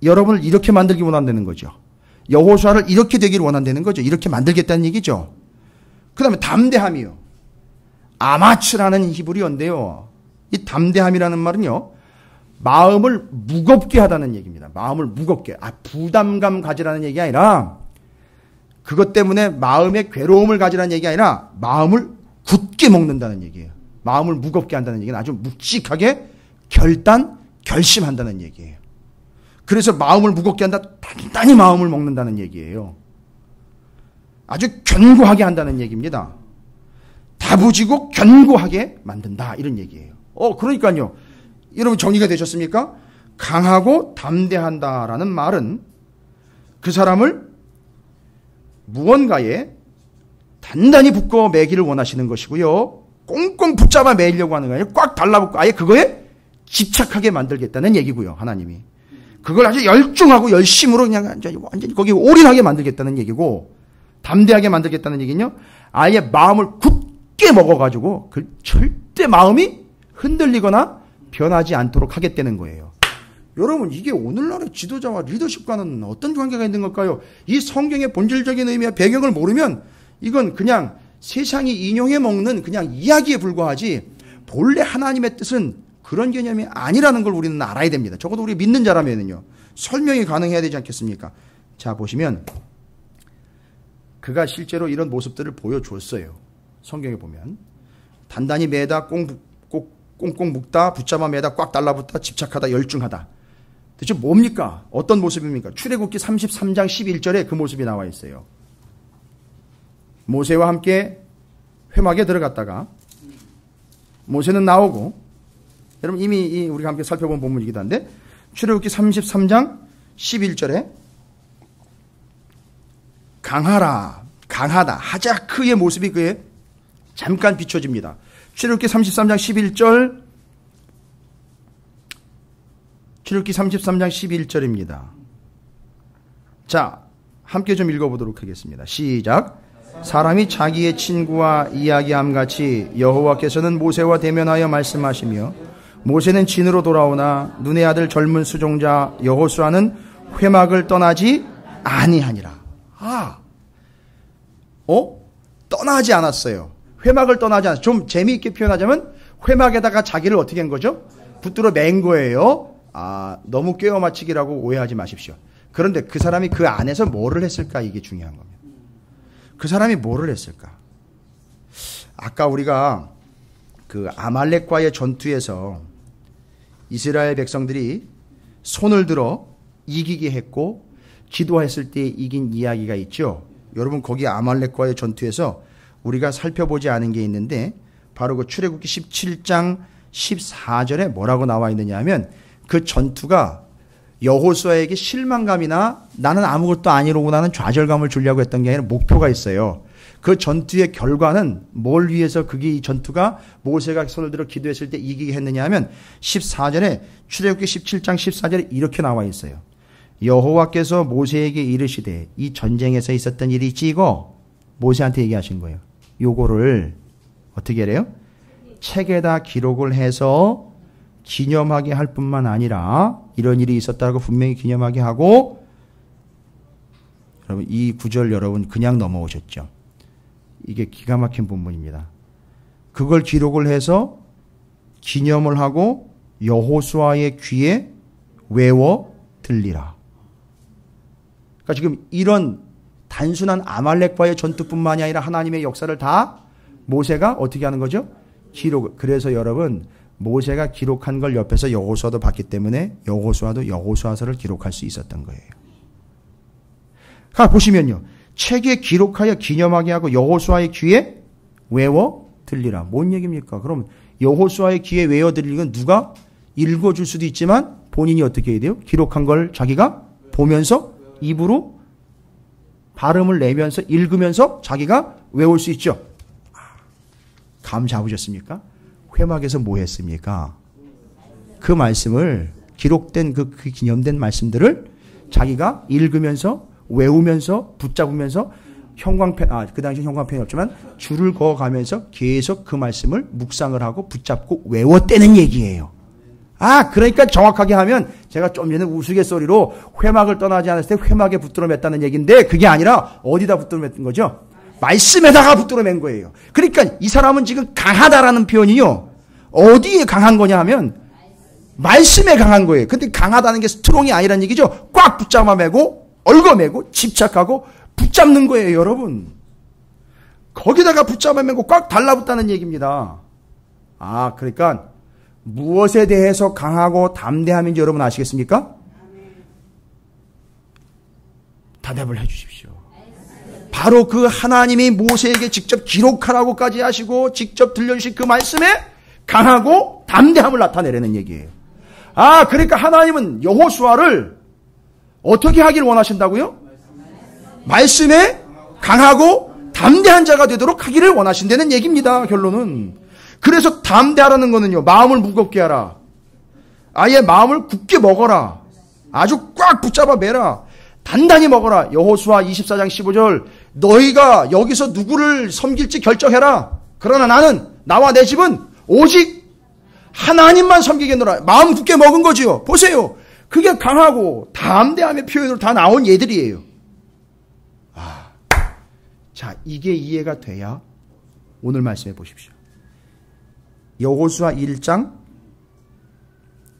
여러분을 이렇게 만들기 원한다는 거죠. 여호수아를 이렇게 되기를 원한다는 거죠. 이렇게 만들겠다는 얘기죠. 그 다음에 담대함이요. 아마츠라는 히브리어인데요. 이 담대함이라는 말은요. 마음을 무겁게 하다는 얘기입니다. 마음을 무겁게. 부담감 가지라는 얘기 아니라 그것 때문에 마음의 괴로움을 가지라는 얘기 아니라 마음을 굳게 먹는다는 얘기예요. 마음을 무겁게 한다는 얘기는 아주 묵직하게 결심한다는 얘기예요. 그래서 마음을 무겁게 한다. 단단히 마음을 먹는다는 얘기예요. 아주 견고하게 한다는 얘기입니다. 다부지고 견고하게 만든다. 이런 얘기예요. 그러니까요. 여러분 정리가 되셨습니까? 강하고 담대한다라는 말은 그 사람을 무언가에 단단히 묶어 매기를 원하시는 것이고요. 꽁꽁 붙잡아 매려고 하는 거 아니에요. 꽉 달라붙고 아예 그거에 집착하게 만들겠다는 얘기고요. 하나님이. 그걸 아주 열중하고 열심으로 그냥 완전히 거기에 올인하게 만들겠다는 얘기고, 담대하게 만들겠다는 얘기는요. 아예 마음을 굳게 먹어가지고 그 절대 마음이 흔들리거나 변하지 않도록 하겠다는 거예요. 여러분 이게 오늘날의 지도자와 리더십과는 어떤 관계가 있는 걸까요? 이 성경의 본질적인 의미와 배경을 모르면 이건 그냥 세상이 인용해 먹는 그냥 이야기에 불과하지 본래 하나님의 뜻은 그런 개념이 아니라는 걸 우리는 알아야 됩니다. 적어도 우리 믿는 자라면은요. 설명이 가능해야 되지 않겠습니까? 자 보시면 그가 실제로 이런 모습들을 보여줬어요. 성경에 보면 단단히 매다 꽁꽁 묶다 붙잡아 매다 꽉 달라붙다 집착하다 열중하다. 대체 뭡니까? 어떤 모습입니까? 출애굽기 33장 11절에 그 모습이 나와 있어요. 모세와 함께 회막에 들어갔다가 모세는 나오고, 여러분 이미 우리가 함께 살펴본 본문이기도 한데 출애굽기 33장 11절에 강하다 하자크의 모습이 그에 잠깐 비춰집니다. 출애굽기 33장 11절, 출애굽기 33장 11절입니다. 자, 함께 좀 읽어보도록 하겠습니다. 시작. 사람이 자기의 친구와 이야기함같이 여호와께서는 모세와 대면하여 말씀하시며 모세는 진으로 돌아오나 눈의 아들 젊은 수종자 여호수아는 회막을 떠나지 아니하니라. 떠나지 않았어요. 회막을 떠나지 않았어요. 좀 재미있게 표현하자면 회막에다가 자기를 어떻게 한 거죠? 붙들어 맨 거예요. 너무 꿰어 맞추기라고 오해하지 마십시오. 그런데 그 사람이 그 안에서 뭐를 했을까? 이게 중요한 겁니다. 그 사람이 뭐를 했을까? 아까 우리가 그 아말렉과의 전투에서 이스라엘 백성들이 손을 들어 이기게 했고 기도했을 때 이긴 이야기가 있죠. 여러분 거기 아말렉과의 전투에서 우리가 살펴보지 않은 게 있는데 바로 그 출애굽기 17장 14절에 뭐라고 나와 있느냐 하면 그 전투가 여호수아에게 실망감이나 나는 아무것도 아니로구나 하는 좌절감을 주려고 했던 게 아니라 목표가 있어요. 그 전투의 결과는 뭘 위해서 그게 이 전투가 모세가 손을 들어 기도했을 때 이기게 했느냐 하면 14절에 출애굽기 17장 14절에 이렇게 나와 있어요. 여호와께서 모세에게 이르시되 이 전쟁에서 있었던 일이 있지 이거 모세한테 얘기하신 거예요. 요거를 어떻게 해래요? 책에다 기록을 해서 기념하게 할 뿐만 아니라 이런 일이 있었다고 분명히 기념하게 하고, 여러분 이 구절 여러분 그냥 넘어오셨죠? 이게 기가 막힌 본문입니다. 그걸 기록을 해서 기념을 하고 여호수아의 귀에 외워 들리라. 그러니까 지금 이런 단순한 아말렉과의 전투뿐만이 아니라 하나님의 역사를 다 모세가 어떻게 하는 거죠? 기록. 그래서 여러분 모세가 기록한 걸 옆에서 여호수아도 봤기 때문에 여호수아도 여호수아서를 기록할 수 있었던 거예요. 보시면요. 책에 기록하여 기념하게 하고 여호수아의 귀에 외워 들리라. 뭔 얘기입니까? 그럼 여호수아의 귀에 외워 들리는 건 누가 읽어줄 수도 있지만 본인이 어떻게 해야 돼요? 기록한 걸 자기가 보면서 입으로 발음을 내면서 읽으면서 자기가 외울 수 있죠. 감 잡으셨습니까? 회막에서 뭐 했습니까? 그 말씀을 기록된 그 기념된 말씀들을 자기가 읽으면서 외우면서 붙잡으면서 형광펜, 그 당시 형광펜이 없지만 줄을 그어가면서 계속 그 말씀을 묵상을 하고 붙잡고 외웠다는 얘기예요. 그러니까 정확하게 하면 제가 좀 전에 우스갯소리로 회막을 떠나지 않았을 때 회막에 붙들어 맸다는 얘기인데 그게 아니라 어디다 붙들어 맸던 거죠? 말씀에다가 붙들어 맨 거예요. 그러니까 이 사람은 지금 강하다라는 표현이요. 어디에 강한 거냐 하면 말씀에 강한 거예요. 근데 강하다는 게 스트롱이 아니라는 얘기죠. 꽉 붙잡아 매고 얽어매고 집착하고 붙잡는 거예요, 여러분. 거기다가 붙잡아 매고 꽉 달라붙다는 얘기입니다. 그러니까 무엇에 대해서 강하고 담대함인지 여러분 아시겠습니까? 대답을 해 주십시오. 바로 그 하나님이 모세에게 직접 기록하라고까지 하시고 직접 들려주신 그 말씀에 강하고 담대함을 나타내라는 얘기예요. 그러니까 하나님은 여호수아를 어떻게 하길 원하신다고요? 말씀에 강하고 담대한 자가 되도록 하기를 원하신다는 얘기입니다. 결론은. 그래서 담대하라는 거는요. 마음을 무겁게 하라. 아예 마음을 굳게 먹어라. 아주 꽉 붙잡아 매라. 단단히 먹어라. 여호수아 24장 15절 너희가 여기서 누구를 섬길지 결정해라. 그러나 나는 나와 내 집은 오직 하나님만 섬기겠노라. 마음 굳게 먹은 거지요. 보세요. 그게 강하고 담대함의 표현으로 다 나온 예들이에요. 자, 이게 이해가 돼야 오늘 말씀해 보십시오. 여호수아 1장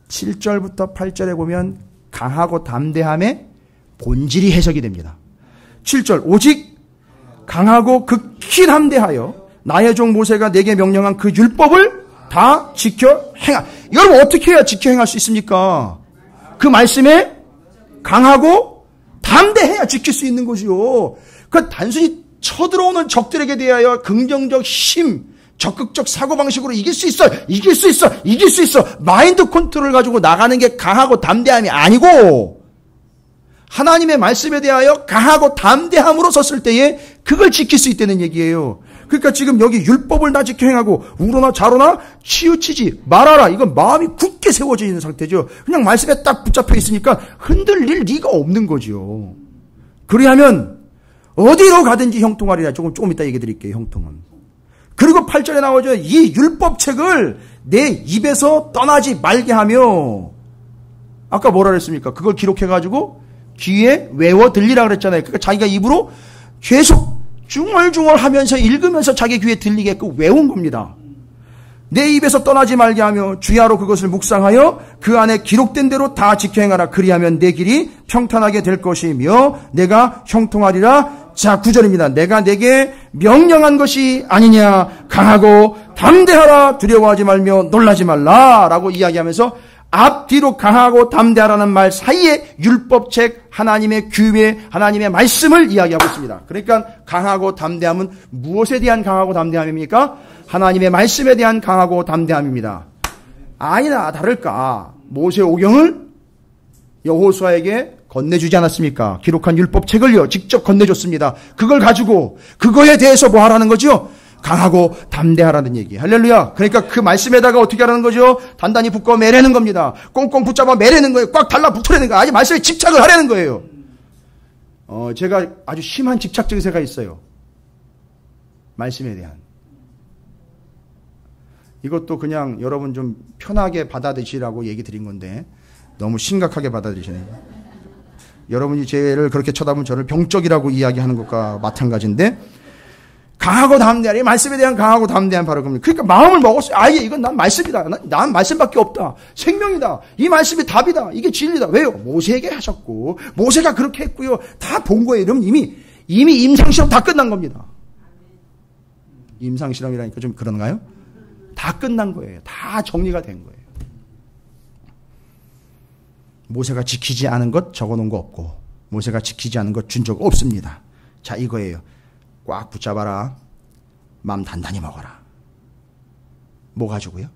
7절부터 8절에 보면 강하고 담대함의 본질이 해석이 됩니다. 7절 오직 강하고 극히 담대하여 나의 종 모세가 내게 명령한 그 율법을 다 지켜 행하. 여러분 어떻게 해야 지켜 행할 수 있습니까? 그 말씀에 강하고 담대해야 지킬 수 있는 거지요. 그 단순히 쳐들어오는 적들에게 대하여 긍정적 힘, 적극적 사고방식으로 이길 수 있어, 이길 수 있어, 이길 수 있어. 마인드 컨트롤을 가지고 나가는 게 강하고 담대함이 아니고 하나님의 말씀에 대하여 강하고 담대함으로 섰을 때에 그걸 지킬 수 있다는 얘기예요. 그러니까 지금 여기 율법을 다 지켜 행하고 우로나 좌로나 치우치지 말아라. 이건 마음이 굳게 세워져 있는 상태죠. 그냥 말씀에 딱 붙잡혀 있으니까 흔들릴 리가 없는 거죠. 그리하면 어디로 가든지 형통하리라. 조금 이따 얘기 드릴게요. 형통은. 그리고 8절에 나오죠. 이 율법책을 내 입에서 떠나지 말게 하며 아까 뭐라 그랬습니까? 그걸 기록해가지고 귀에 외워 들리라 그랬잖아요. 그러니까 자기가 입으로 계속 중얼중얼 하면서 읽으면서 자기 귀에 들리게끔 외운 겁니다. 내 입에서 떠나지 말게 하며 주야로 그것을 묵상하여 그 안에 기록된 대로 다 지켜 행하라. 그리하면 내 길이 평탄하게 될 것이며 내가 형통하리라. 자, 9절입니다. 내가 내게 명령한 것이 아니냐. 강하고 담대하라. 두려워하지 말며 놀라지 말라. 라고 이야기하면서 앞뒤로 강하고 담대하라는 말 사이에 율법책, 하나님의 규례, 하나님의 말씀을 이야기하고 있습니다. 그러니까 강하고 담대함은 무엇에 대한 강하고 담대함입니까? 하나님의 말씀에 대한 강하고 담대함입니다. 아니나 다를까 모세 오경을 여호수아에게 건네주지 않았습니까? 기록한 율법책을요 직접 건네줬습니다. 그걸 가지고 그거에 대해서 뭐 하라는 거죠? 강하고 담대하라는 얘기. 할렐루야. 그러니까 그 말씀에다가 어떻게 하라는 거죠? 단단히 붙고 매라는 겁니다. 꽁꽁 붙잡아 매라는 거예요. 꽉 달라붙으라는 거예요. 아니 말씀에 집착을 하라는 거예요. 제가 아주 심한 집착 증세가 있어요. 말씀에 대한. 이것도 그냥 여러분 좀 편하게 받아들이시라고 얘기 드린 건데 너무 심각하게 받아들이시네요. 여러분이 쟤를 그렇게 쳐다보면 저를 병적이라고 이야기하는 것과 마찬가지인데 강하고 담대하라. 말씀에 대한 강하고 담대한 바로 겁니다. 그러니까 마음을 먹었어요. 아예 이건 난 말씀이다. 난 말씀밖에 없다. 생명이다. 이 말씀이 답이다. 이게 진리다. 왜요? 모세에게 하셨고 모세가 그렇게 했고요. 다 본 거예요. 이러면 이미 임상실험 다 끝난 겁니다. 임상실험이라니까 좀 그런가요? 다 끝난 거예요. 다 정리가 된 거예요. 모세가 지키지 않은 것 적어놓은 거 없고 모세가 지키지 않은 것 준 적 없습니다. 자, 이거예요. 꽉 붙잡아라. 마음 단단히 먹어라. 뭐 가지고요?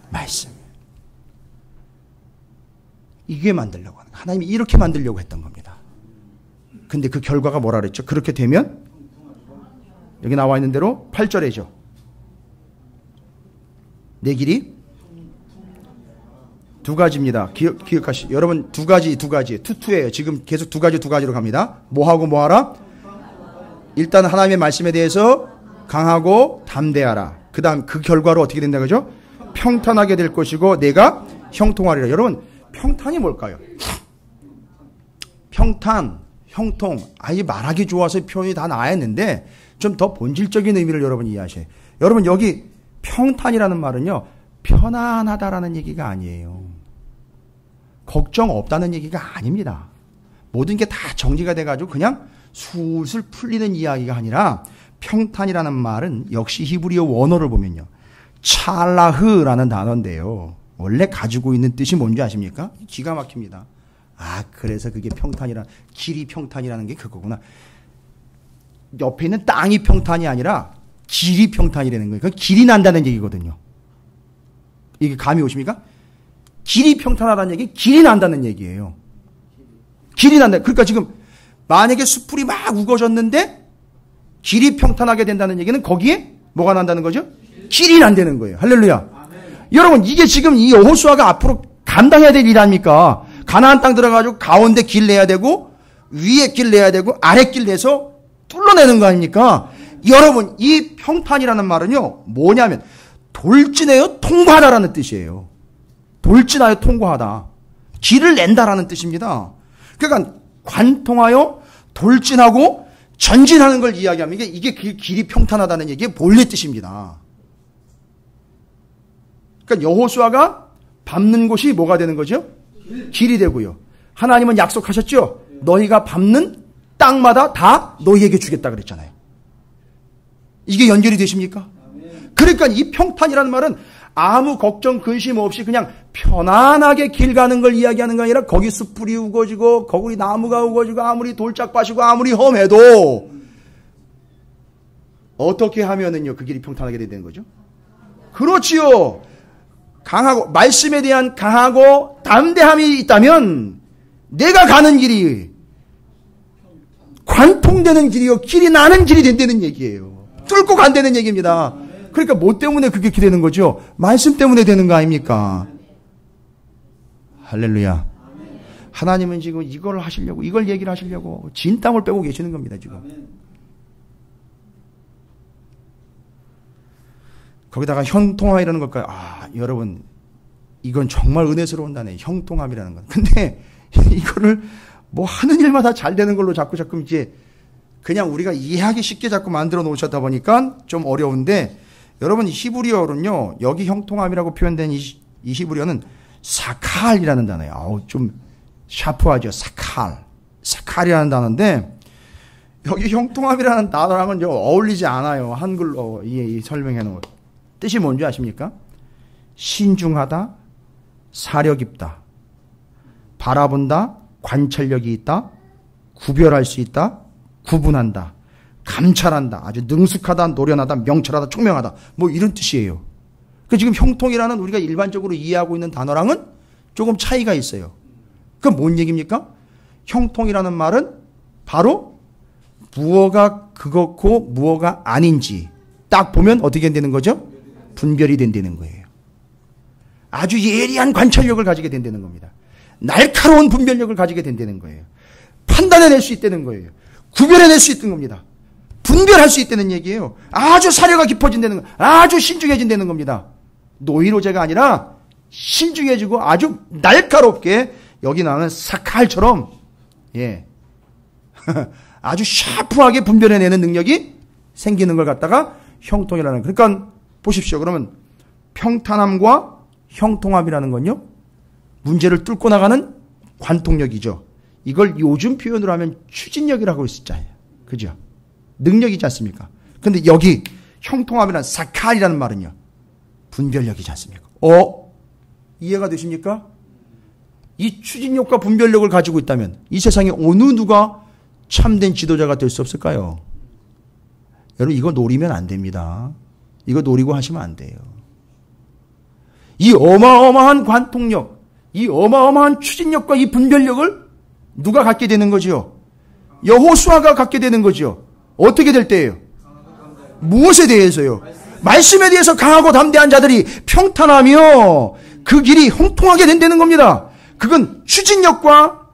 말씀. 이게 만들려고 하는 거예요. 하나님이 이렇게 만들려고 했던 겁니다. 근데 그 결과가 뭐라 그랬죠? 그렇게 되면 여기 나와 있는 대로 8절에죠. 내 길이 두 가지입니다. 기억하시. 여러분 두 가지 투투예요. 지금 계속 두 가지로 갑니다. 뭐하고 뭐하라? 일단 하나님의 말씀에 대해서 강하고 담대하라. 그 다음 그 결과로 어떻게 된다 그죠? 평탄하게 될 것이고 내가 형통하리라. 여러분 평탄이 뭘까요? 평탄, 형통. 아예 말하기 좋아서 표현이 다 나왔는데 좀 더 본질적인 의미를 여러분 이해하셔야 돼요. 여러분 여기 평탄이라는 말은요. 편안하다라는 얘기가 아니에요. 걱정 없다는 얘기가 아닙니다. 모든 게 다 정리가 돼가지고 그냥 술술 풀리는 이야기가 아니라 평탄이라는 말은 역시 히브리어 원어를 보면요. 찰라흐라는 단어인데요. 원래 가지고 있는 뜻이 뭔지 아십니까? 기가 막힙니다. 아, 그래서 그게 길이 평탄이라는 게 그거구나. 옆에 있는 땅이 평탄이 아니라 길이 평탄이라는 거예요. 그건 길이 난다는 얘기거든요. 이게 감이 오십니까? 길이 평탄하다는 얘기, 길이 난다는 얘기예요. 길이 난다. 그러니까 지금 만약에 숯불이 막 우거졌는데 길이 평탄하게 된다는 얘기는 거기에 뭐가 난다는 거죠? 길이 난다는 거예요. 할렐루야. 아멘. 여러분 이게 지금 이 여호수아가 앞으로 감당해야 될 일 아닙니까? 가나안 땅 들어가지고 가운데 길 내야 되고 위에 길 내야 되고 아래 길 내서 뚫어내는 거 아닙니까? 여러분 이 평탄이라는 말은요 뭐냐면 돌진하여 통과하다라는 뜻이에요. 돌진하여 통과하다. 길을 낸다라는 뜻입니다. 그러니까 관통하여 돌진하고 전진하는 걸 이야기하면 이게 길이 평탄하다는 얘기의 본래 뜻입니다. 그러니까 여호수아가 밟는 곳이 뭐가 되는 거죠? 길이 되고요. 하나님은 약속하셨죠? 너희가 밟는 땅마다 다 너희에게 주겠다 그랬잖아요. 이게 연결이 되십니까? 그러니까 이 평탄이라는 말은 아무 걱정 근심 없이 그냥 편안하게 길 가는 걸 이야기하는 게 아니라 거기 숯불이 우거지고 거기 나무가 우거지고 아무리 돌짝 빠지고 아무리 험해도 어떻게 하면은요 그 길이 평탄하게 되는 거죠? 그렇지요. 강하고 말씀에 대한 강하고 담대함이 있다면 내가 가는 길이 관통되는 길이요 길이 나는 길이 된다는 얘기예요. 뚫고 간다는 얘기입니다. 그러니까 뭐 때문에 그게 이렇게 되는 거죠? 말씀 때문에 되는 거 아닙니까? 할렐루야. 하나님은 지금 이걸 하시려고 이걸 얘기를 하시려고 진땀을 빼고 계시는 겁니다. 지금. 거기다가 형통함이라는 걸까요? 아, 여러분 이건 정말 은혜스러운 단어예요. 형통함이라는 건. 근데 이거를 뭐 하는 일마다 잘 되는 걸로 자꾸 이제 그냥 우리가 이해하기 쉽게 자꾸 만들어 놓으셨다 보니까 좀 어려운데 여러분 히브리어는요. 여기 형통함이라고 표현된 이 히브리어는 사칼이라는 단어예요. 아우 좀 샤프하죠. 사칼이라는 단어인데 여기 형통함이라는 단어랑은 좀 어울리지 않아요. 한글로 이 설명해 놓은 것. 뜻이 뭔지 아십니까? 신중하다, 사력 있다, 바라본다, 관찰력이 있다, 구별할 수 있다, 구분한다, 감찰한다, 아주 능숙하다, 노련하다, 명철하다, 총명하다 뭐 이런 뜻이에요. 그 지금 형통이라는 우리가 일반적으로 이해하고 있는 단어랑은 조금 차이가 있어요. 그건 뭔 얘기입니까? 형통이라는 말은 바로 무엇가 그렇고 무엇가 아닌지 딱 보면 어떻게 되는 거죠? 분별이 된다는 거예요. 아주 예리한 관찰력을 가지게 된다는 겁니다. 날카로운 분별력을 가지게 된다는 거예요. 판단해낼 수 있다는 거예요. 구별해낼 수 있다는 겁니다. 분별할 수 있다는 얘기예요. 아주 사려가 깊어진다는 거, 아주 신중해진다는 겁니다. 노이로제가 아니라 신중해지고 아주 날카롭게 여기 나오는 사칼처럼 아주 샤프하게 분별해내는 능력이 생기는 걸 갖다가 형통이라는. 그러니까 보십시오. 그러면 평탄함과 형통함이라는 건요. 문제를 뚫고 나가는 관통력이죠. 이걸 요즘 표현으로 하면 추진력이라고 했었잖아요. 그죠? 능력이지 않습니까? 근데 여기 형통함이라는 사칼이라는 말은요. 분별력이지 않습니까? 이해가 되십니까? 이 추진력과 분별력을 가지고 있다면 이 세상에 어느 누가 참된 지도자가 될 수 없을까요? 여러분 이거 노리면 안 됩니다. 이거 노리고 하시면 안 돼요. 이 어마어마한 관통력, 이 어마어마한 추진력과 이 분별력을 누가 갖게 되는 거지요? 여호수아가 갖게 되는 거지요. 어떻게 될 때예요? 무엇에 대해서요? 말씀에 대해서 강하고 담대한 자들이 평탄하며 그 길이 형통하게 된다는 겁니다. 그건 추진력과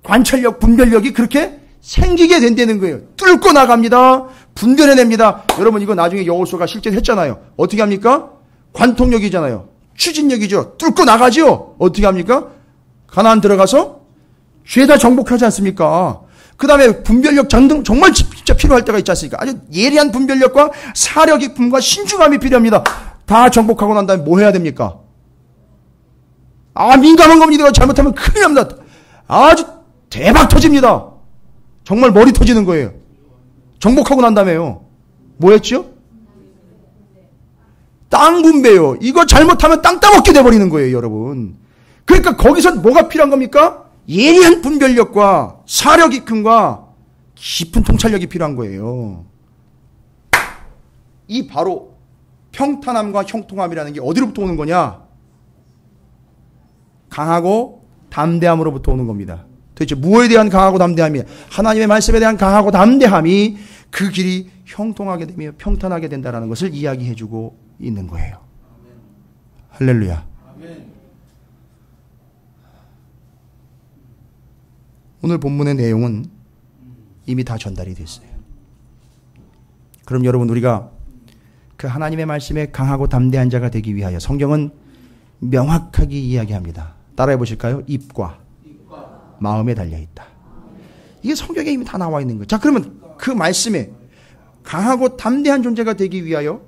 관찰력, 분별력이 그렇게 생기게 된다는 거예요. 뚫고 나갑니다. 분별해냅니다. 여러분 이거 나중에 여호수아가 실제 했잖아요. 어떻게 합니까? 관통력이잖아요. 추진력이죠. 뚫고 나가죠. 어떻게 합니까? 가나안 들어가서 죄다 정복하지 않습니까? 그 다음에 분별력 전등 정말 진짜 필요할 때가 있지 않습니까? 아주 예리한 분별력과 사려 깊음과 신중함이 필요합니다. 다 정복하고 난 다음에 뭐 해야 됩니까? 민감한 겁니다. 잘못하면 큰일 납니다. 아주 대박 터집니다. 정말 머리 터지는 거예요. 정복하고 난 다음에요. 뭐 했죠? 땅 분배요. 이거 잘못하면 땅 따먹게 돼버리는 거예요, 여러분. 그러니까 거기서 뭐가 필요한 겁니까? 예리한 분별력과 사려 깊음과 깊은 통찰력이 필요한 거예요. 이 바로 평탄함과 형통함이라는 게 어디로부터 오는 거냐? 강하고 담대함으로부터 오는 겁니다. 도대체 무엇에 대한 강하고 담대함이? 하나님의 말씀에 대한 강하고 담대함이 그 길이 형통하게 되며 평탄하게 된다는 것을 이야기해주고 있는 거예요. 할렐루야. 오늘 본문의 내용은 이미 다 전달이 됐어요. 그럼 여러분 우리가 그 하나님의 말씀에 강하고 담대한 자가 되기 위하여 성경은 명확하게 이야기합니다. 따라해 보실까요? 입과 마음에 달려있다. 이게 성경에 이미 다 나와 있는 거예요. 자, 그러면 그 말씀에 강하고 담대한 존재가 되기 위하여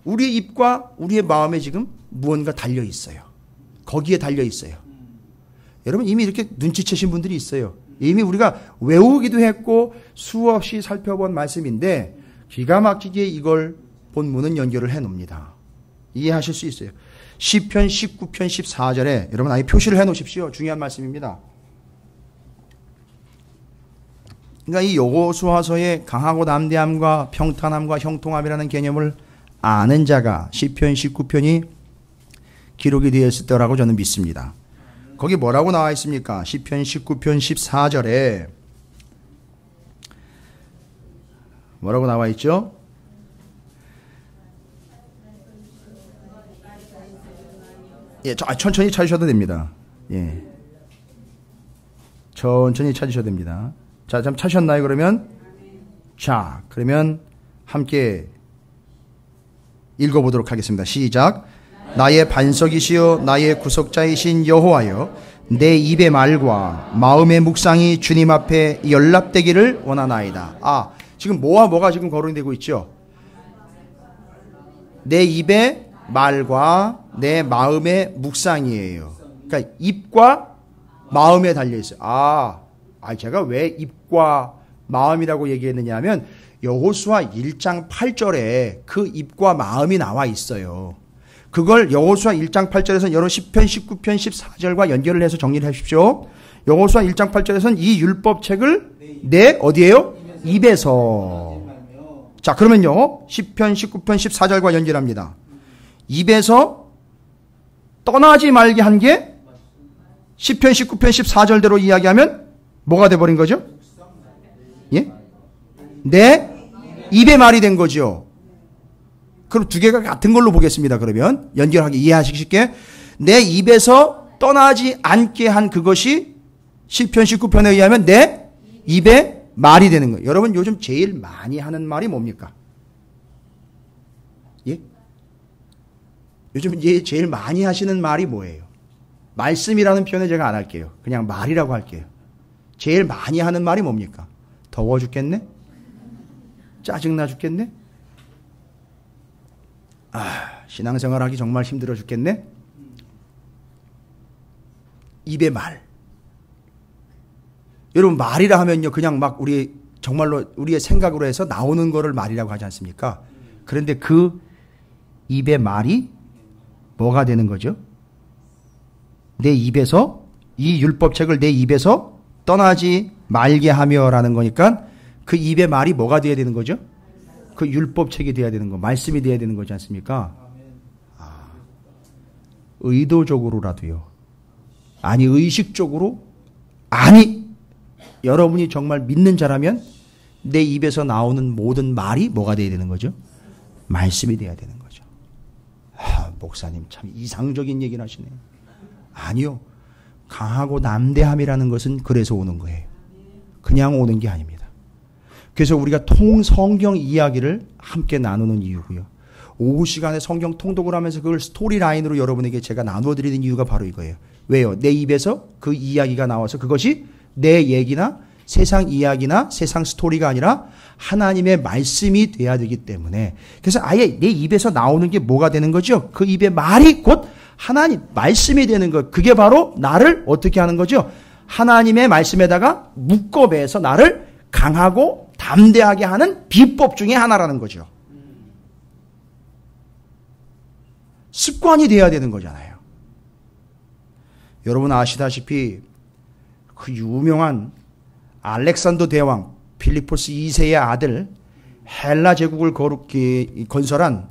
우리의 입과 우리의 마음에 지금 무언가 달려있어요. 거기에 달려있어요. 여러분 이미 이렇게 눈치채신 분들이 있어요. 이미 우리가 외우기도 했고 수없이 살펴본 말씀인데 기가 막히게 이걸 본문은 연결을 해놓습니다. 이해하실 수 있어요. 시편 19편 14절에 여러분 아예 표시를 해놓으십시오. 중요한 말씀입니다. 그러니까 이 여호수아서의 강하고 담대함과 평탄함과 형통함이라는 개념을 아는 자가 시편 19편이 기록이 되었을 때라고 저는 믿습니다. 거기 뭐라고 나와 있습니까? 시편 19편 14절에 뭐라고 나와 있죠? 예, 천천히 찾으셔도 됩니다. 예. 천천히 찾으셔도 됩니다. 자, 좀 찾으셨나요, 그러면? 자, 그러면 함께 읽어보도록 하겠습니다. 시작. 나의 반석이시여 나의 구속자이신 여호와여 내 입의 말과 마음의 묵상이 주님 앞에 연락되기를 원하나이다. 지금 뭐와 뭐가 지금 거론이 되고 있죠? 내 입의 말과 내 마음의 묵상이에요. 그러니까 입과 마음에 달려있어요. 제가 왜 입과 마음이라고 얘기했느냐 하면 여호수아 1장 8절에 그 입과 마음이 나와 있어요. 그걸 여호수아 1장 8절에서 여러분 10편 19편 14절과 연결을 해서 정리를 하십시오. 여호수아 1장 8절에서는 이 율법책을 내 어디에요? 입에서. 자, 그러면요 10편 19편 14절과 연결합니다. 입에서 떠나지 말게 한 게 10편 19편 14절대로 이야기하면 뭐가 돼버린 거죠? 예? 내 입의 말이 된 거죠. 그럼 두 개가 같은 걸로 보겠습니다. 그러면 연결하게 이해하시기 쉽게 내 입에서 떠나지 않게 한 그것이 시편 19편에 의하면 내 입의 말이 되는 거예요. 여러분 요즘 제일 많이 하는 말이 뭡니까? 예? 요즘 제일 많이 하시는 말이 뭐예요? 말씀이라는 표현을 제가 안 할게요. 그냥 말이라고 할게요. 제일 많이 하는 말이 뭡니까? 더워 죽겠네? 짜증나 죽겠네? 신앙생활 하기 정말 힘들어 죽겠네? 입의 말. 여러분 말이라 하면요 그냥 막 정말로 우리의 생각으로 해서 나오는 거를 말이라고 하지 않습니까? 그런데 그 입의 말이 뭐가 되는 거죠? 내 입에서 이 율법책을 내 입에서 떠나지 말게 하며라는 거니까 그 입의 말이 뭐가 돼야 되는 거죠? 그 율법책이 돼야 되는 거, 말씀이 돼야 되는 거지 않습니까? 의도적으로라도요. 아니 의식적으로 아니 여러분이 정말 믿는 자라면 내 입에서 나오는 모든 말이 뭐가 돼야 되는 거죠? 말씀이 돼야 되는 거죠. 목사님 참 이상적인 얘기를 하시네요. 아니요. 강하고 담대함이라는 것은 그래서 오는 거예요. 그냥 오는 게 아닙니다. 그래서 우리가 성경 이야기를 함께 나누는 이유고요. 오후 시간에 성경 통독을 하면서 그걸 스토리라인으로 여러분에게 제가 나누어 드리는 이유가 바로 이거예요. 왜요? 내 입에서 그 이야기가 나와서 그것이 내 얘기나 세상 이야기나 세상 스토리가 아니라 하나님의 말씀이 돼야 되기 때문에 그래서 아예 내 입에서 나오는 게 뭐가 되는 거죠? 그 입의 말이 곧 하나님 말씀이 되는 것. 그게 바로 나를 어떻게 하는 거죠? 하나님의 말씀에다가 묶어배서 나를 강하고 담대하게 하는 비법 중에 하나라는 거죠. 습관이 돼야 되는 거잖아요. 여러분 아시다시피 그 유명한 알렉산더 대왕 필리포스 2세의 아들 헬라 제국을 건설한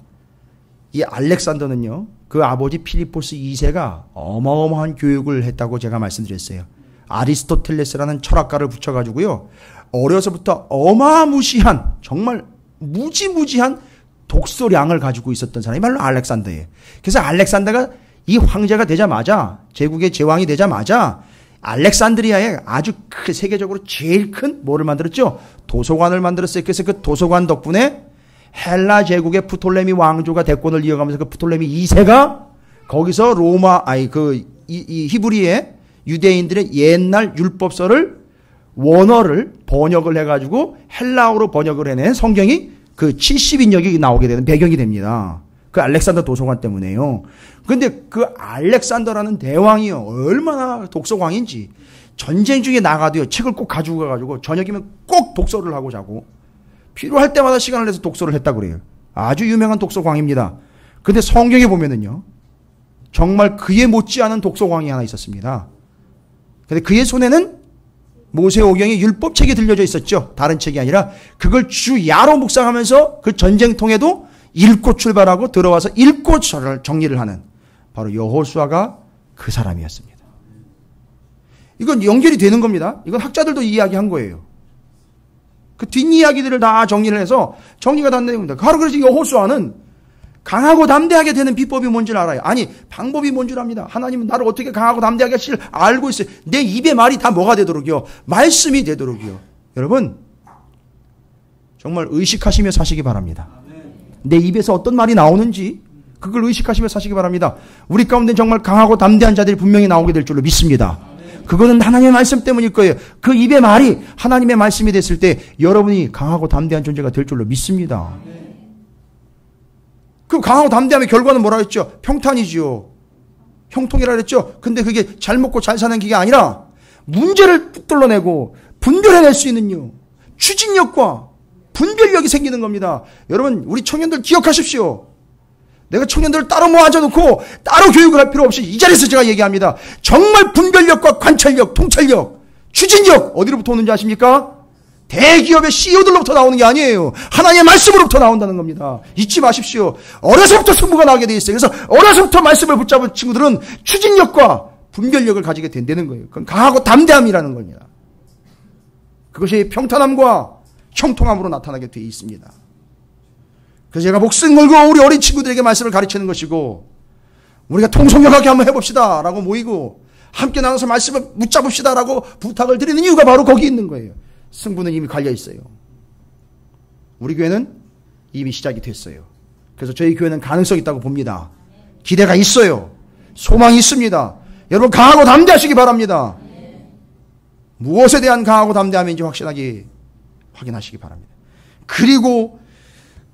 이 알렉산더는요. 그 아버지 필리포스 2세가 어마어마한 교육을 했다고 제가 말씀드렸어요. 아리스토텔레스라는 철학가를 붙여가지고요. 어려서부터 어마무시한 정말 무지무지한 독서량을 가지고 있었던 사람이 바로 알렉산더예요. 그래서 알렉산더가 이 황제가 되자마자 제국의 제왕이 되자마자 알렉산드리아에 아주 세계적으로 제일 큰 뭐를 만들었죠? 도서관을 만들었어요. 그래서 그 도서관 덕분에 헬라 제국의 프톨레미 왕조가 대권을 이어가면서 그 프톨레미 2세가 거기서 히브리의 유대인들의 옛날 율법서를 원어를 번역을 해가지고 헬라어로 번역을 해낸 성경이 그 70인역이 나오게 되는 배경이 됩니다. 그 알렉산더 도서관 때문에요. 그런데 그 알렉산더라는 대왕이요. 얼마나 독서광인지 전쟁 중에 나가도요. 책을 꼭 가지고 가가지고 저녁이면 꼭 독서를 하고 자고 필요할 때마다 시간을 내서 독서를 했다고 그래요. 아주 유명한 독서광입니다. 근데 성경에 보면은요. 정말 그에 못지않은 독서광이 하나 있었습니다. 근데 그의 손에는 모세오경의 율법책이 들려져 있었죠. 다른 책이 아니라 그걸 주 야로 묵상하면서 그 전쟁통에도 읽고 출발하고 들어와서 읽고 정리를 하는 바로 여호수아가 그 사람이었습니다. 이건 연결이 되는 겁니다. 이건 학자들도 이야기한 거예요. 그 뒷이야기들을 다 정리를 해서 정리가 다 되는 겁니다. 바로 그래서 여호수아는 강하고 담대하게 되는 비법이 뭔지를 알아요. 아니 방법이 뭔지를 압니다. 하나님은 나를 어떻게 강하고 담대하게 하실지 알고 있어요. 내 입의 말이 다 뭐가 되도록요? 말씀이 되도록요. 여러분 정말 의식하시며 사시기 바랍니다. 내 입에서 어떤 말이 나오는지 그걸 의식하시며 사시기 바랍니다. 우리 가운데 정말 강하고 담대한 자들이 분명히 나오게 될 줄로 믿습니다. 그거는 하나님의 말씀 때문일 거예요. 그 입의 말이 하나님의 말씀이 됐을 때 여러분이 강하고 담대한 존재가 될 줄로 믿습니다. 그 강하고 담대함의 결과는 뭐라 했죠? 평탄이지요. 형통이라 그랬죠? 근데 그게 잘 먹고 잘 사는 게 아니라 문제를 뚝 뚫어내고 분별해낼 수 있는요. 추진력과 분별력이 생기는 겁니다. 여러분 우리 청년들 기억하십시오. 내가 청년들을 따로 모아놓고 따로 교육을 할 필요 없이 이 자리에서 제가 얘기합니다. 정말 분별력과 관찰력, 통찰력, 추진력 어디로부터 오는지 아십니까? 대기업의 CEO들로부터 나오는 게 아니에요. 하나님의 말씀으로부터 나온다는 겁니다. 잊지 마십시오. 어려서부터 승부가 나게 돼 있어요. 그래서 어려서부터 말씀을 붙잡은 친구들은 추진력과 분별력을 가지게 된다는 거예요. 그건 강하고 담대함이라는 겁니다. 그것이 평탄함과 형통함으로 나타나게 되어 있습니다. 그래서 제가 목숨 걸고 우리 어린 친구들에게 말씀을 가르치는 것이고 우리가 통성역하게 한번 해봅시다 라고 모이고 함께 나눠서 말씀을 붙잡읍시다 라고 부탁을 드리는 이유가 바로 거기 있는 거예요. 승부는 이미 갈려 있어요. 우리 교회는 이미 시작이 됐어요. 그래서 저희 교회는 가능성이 있다고 봅니다. 기대가 있어요. 소망이 있습니다. 여러분 강하고 담대하시기 바랍니다. 무엇에 대한 강하고 담대함인지 확인하시기 바랍니다. 그리고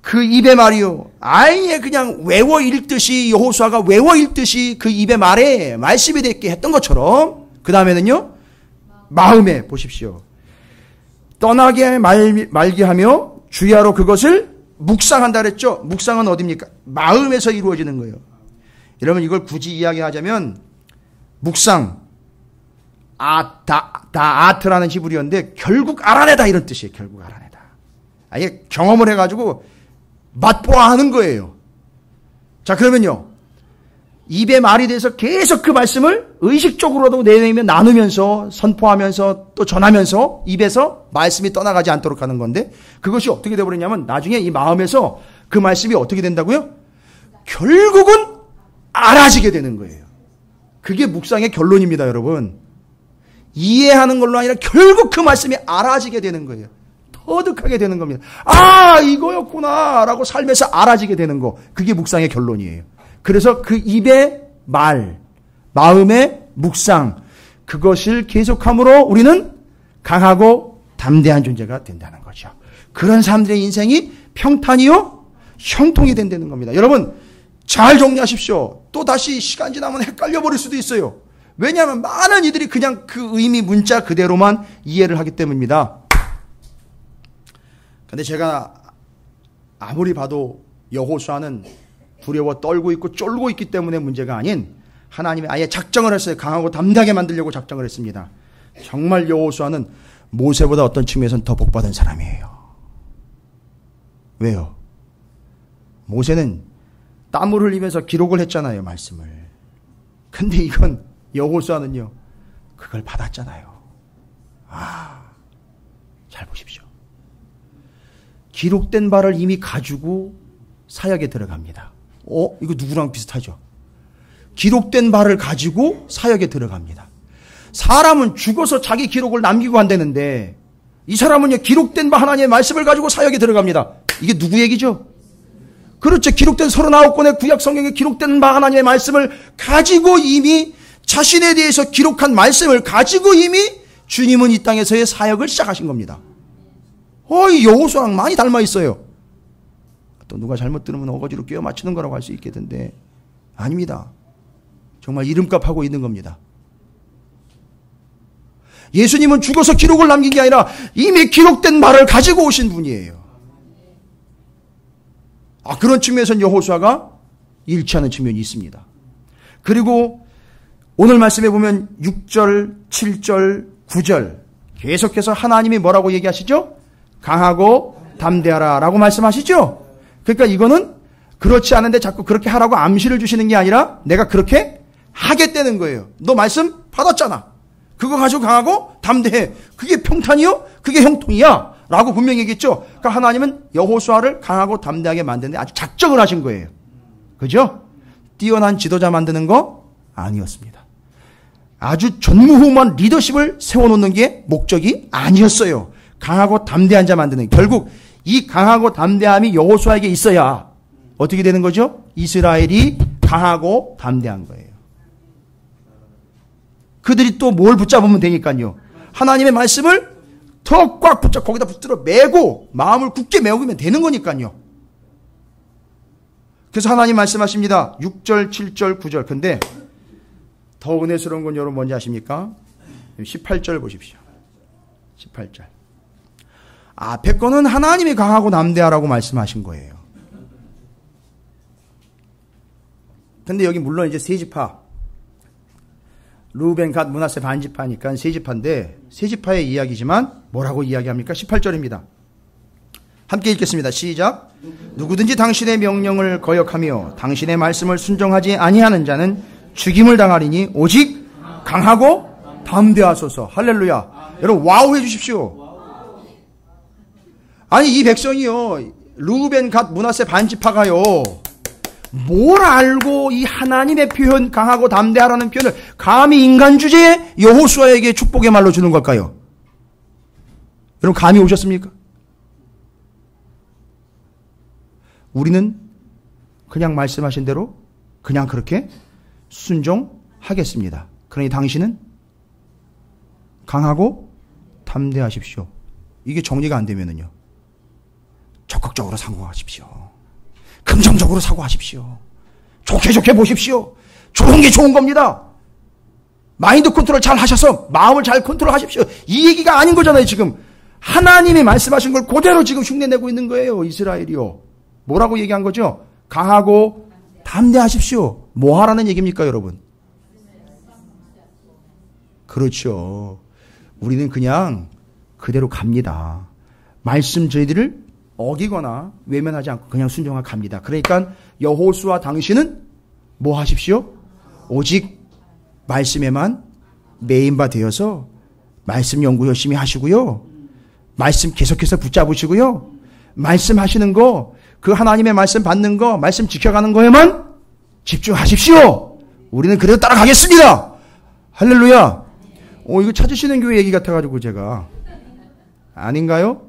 그 입의 말이요. 아예 그냥 외워 읽듯이 여호수아가 외워 읽듯이 그 입의 말에 말씀이 되게 했던 것처럼 그 다음에는요. 마음에 보십시오. 떠나게 말게 하며 주야로 그것을 묵상한다 그랬죠. 묵상은 어디입니까? 마음에서 이루어지는 거예요. 여러분 이걸 굳이 이야기하자면 묵상 아트라는 히브리어인데 결국 알아내다 이런 뜻이에요. 결국 알아내다. 아예 경험을 해가지고 맛보아하는 거예요. 자 그러면요. 입의 말이 돼서 계속 그 말씀을 의식적으로도 내내며 나누면서 선포하면서 또 전하면서 입에서 말씀이 떠나가지 않도록 하는 건데 그것이 어떻게 되어버리냐면 나중에 이 마음에서 그 말씀이 어떻게 된다고요? 결국은 알아지게 되는 거예요. 그게 묵상의 결론입니다, 여러분. 이해하는 걸로 아니라 결국 그 말씀이 알아지게 되는 거예요. 터득하게 되는 겁니다. 아, 이거였구나 라고 삶에서 알아지게 되는 거. 그게 묵상의 결론이에요. 그래서 그 입의 말, 마음의 묵상, 그것을 계속함으로 우리는 강하고 담대한 존재가 된다는 거죠. 그런 사람들의 인생이 평탄이요? 형통이 된다는 겁니다. 여러분, 잘 정리하십시오. 또 다시 시간 지나면 헷갈려 버릴 수도 있어요. 왜냐하면 많은 이들이 그냥 그 의미 문자 그대로만 이해를 하기 때문입니다. 근데 제가 아무리 봐도 여호수아는 두려워 떨고 있고 쫄고 있기 때문에 문제가 아닌 하나님이 아예 작정을 했어요. 강하고 담대하게 만들려고 작정을 했습니다. 정말 여호수아는 모세보다 어떤 측면에서는 더 복받은 사람이에요. 왜요? 모세는 땀을 흘리면서 기록을 했잖아요, 말씀을. 근데 이건 여호수아는요, 그걸 받았잖아요. 아, 잘 보십시오. 기록된 바를 이미 가지고 사역에 들어갑니다. 이거 누구랑 비슷하죠? 기록된 바를 가지고 사역에 들어갑니다. 사람은 죽어서 자기 기록을 남기고 한다는데 이 사람은요, 기록된 바 하나님의 말씀을 가지고 사역에 들어갑니다. 이게 누구 얘기죠? 그렇죠. 기록된 39권의 구약 성경에 기록된 바 하나님의 말씀을 가지고 이미 자신에 대해서 기록한 말씀을 가지고 이미 주님은 이 땅에서의 사역을 시작하신 겁니다. 이 여호수아랑 많이 닮아 있어요. 또 누가 잘못 들으면 어거지로 끼워 맞추는 거라고 할 수 있겠는데 아닙니다. 정말 이름값 하고 있는 겁니다. 예수님은 죽어서 기록을 남긴 게 아니라 이미 기록된 말을 가지고 오신 분이에요. 그런 측면에서는 여호수아가 일치하는 측면이 있습니다. 그리고 오늘 말씀에 보면 6절, 7절, 9절 계속해서 하나님이 뭐라고 얘기하시죠? 강하고 담대하라 라고 말씀하시죠? 그러니까 이거는 그렇지 않은데 자꾸 그렇게 하라고 암시를 주시는 게 아니라 내가 그렇게 하겠다는 거예요. 너 말씀 받았잖아. 그거 가지고 강하고 담대해. 그게 평탄이요? 그게 형통이야. 라고 분명히 얘기했죠. 그러니까 하나님은 여호수아를 강하고 담대하게 만드는데 아주 작정을 하신 거예요. 그죠? 뛰어난 지도자 만드는 거 아니었습니다. 아주 전무후무한 리더십을 세워놓는 게 목적이 아니었어요. 강하고 담대한 자 만드는, 결국 이 강하고 담대함이 여호수아에게 있어야 어떻게 되는 거죠? 이스라엘이 강하고 담대한 거예요. 그들이 또 뭘 붙잡으면 되니까요. 하나님의 말씀을 더 꽉 붙잡고 거기다 붙들어 매고 마음을 굳게 메우면 되는 거니까요. 그래서 하나님 말씀하십니다. 6절, 7절, 9절. 근데 더 은혜스러운 건 여러분 뭔지 아십니까? 18절 보십시오. 18절. 앞에 거는 하나님이 강하고 담대하라고 말씀하신 거예요. 근데 여기 물론 이제 세 지파, 루벤, 갓, 므낫세 반지파니까 세 지파인데 세 지파의 이야기지만 뭐라고 이야기합니까? 18절입니다. 함께 읽겠습니다. 시작. 누구든지 당신의 명령을 거역하며 당신의 말씀을 순종하지 아니하는 자는 죽임을 당하리니 오직 강하고 담대하소서. 할렐루야. 여러분 와우 해주십시오. 아니 이 백성이요, 루벤, 갓, 므낫세 반지파가요, 뭘 알고 이 하나님의 표현, 강하고 담대하라는 표현을 감히 인간 주제에 여호수아에게 축복의 말로 주는 걸까요? 여러분 감이 오셨습니까? 우리는 그냥 말씀하신 대로 그냥 그렇게 순종하겠습니다. 그러니 당신은 강하고 담대하십시오. 이게 정리가 안 되면은요, 적극적으로 사고하십시오. 긍정적으로 사고하십시오. 좋게 보십시오. 좋은 게 좋은 겁니다. 마인드 컨트롤 잘 하셔서 마음을 잘 컨트롤 하십시오. 이 얘기가 아닌 거잖아요. 지금 하나님이 말씀하신 걸 그대로 지금 흉내내고 있는 거예요. 이스라엘이요. 뭐라고 얘기한 거죠? 강하고 담대하십시오. 뭐 하라는 얘기입니까, 여러분? 그렇죠. 우리는 그냥 그대로 갑니다. 말씀 저희들을 어기거나 외면하지 않고 그냥 순종하고 갑니다. 그러니까 여호수아 당신은 뭐 하십시오? 오직 말씀에만 메인바 되어서 말씀 연구 열심히 하시고요. 말씀 계속해서 붙잡으시고요. 말씀 하시는 거, 그 하나님의 말씀 받는 거, 말씀 지켜가는 거에만 집중하십시오. 우리는 그래도 따라가겠습니다. 할렐루야. 이거 찾으시는 교회 얘기 같아가지고 제가. 아닌가요?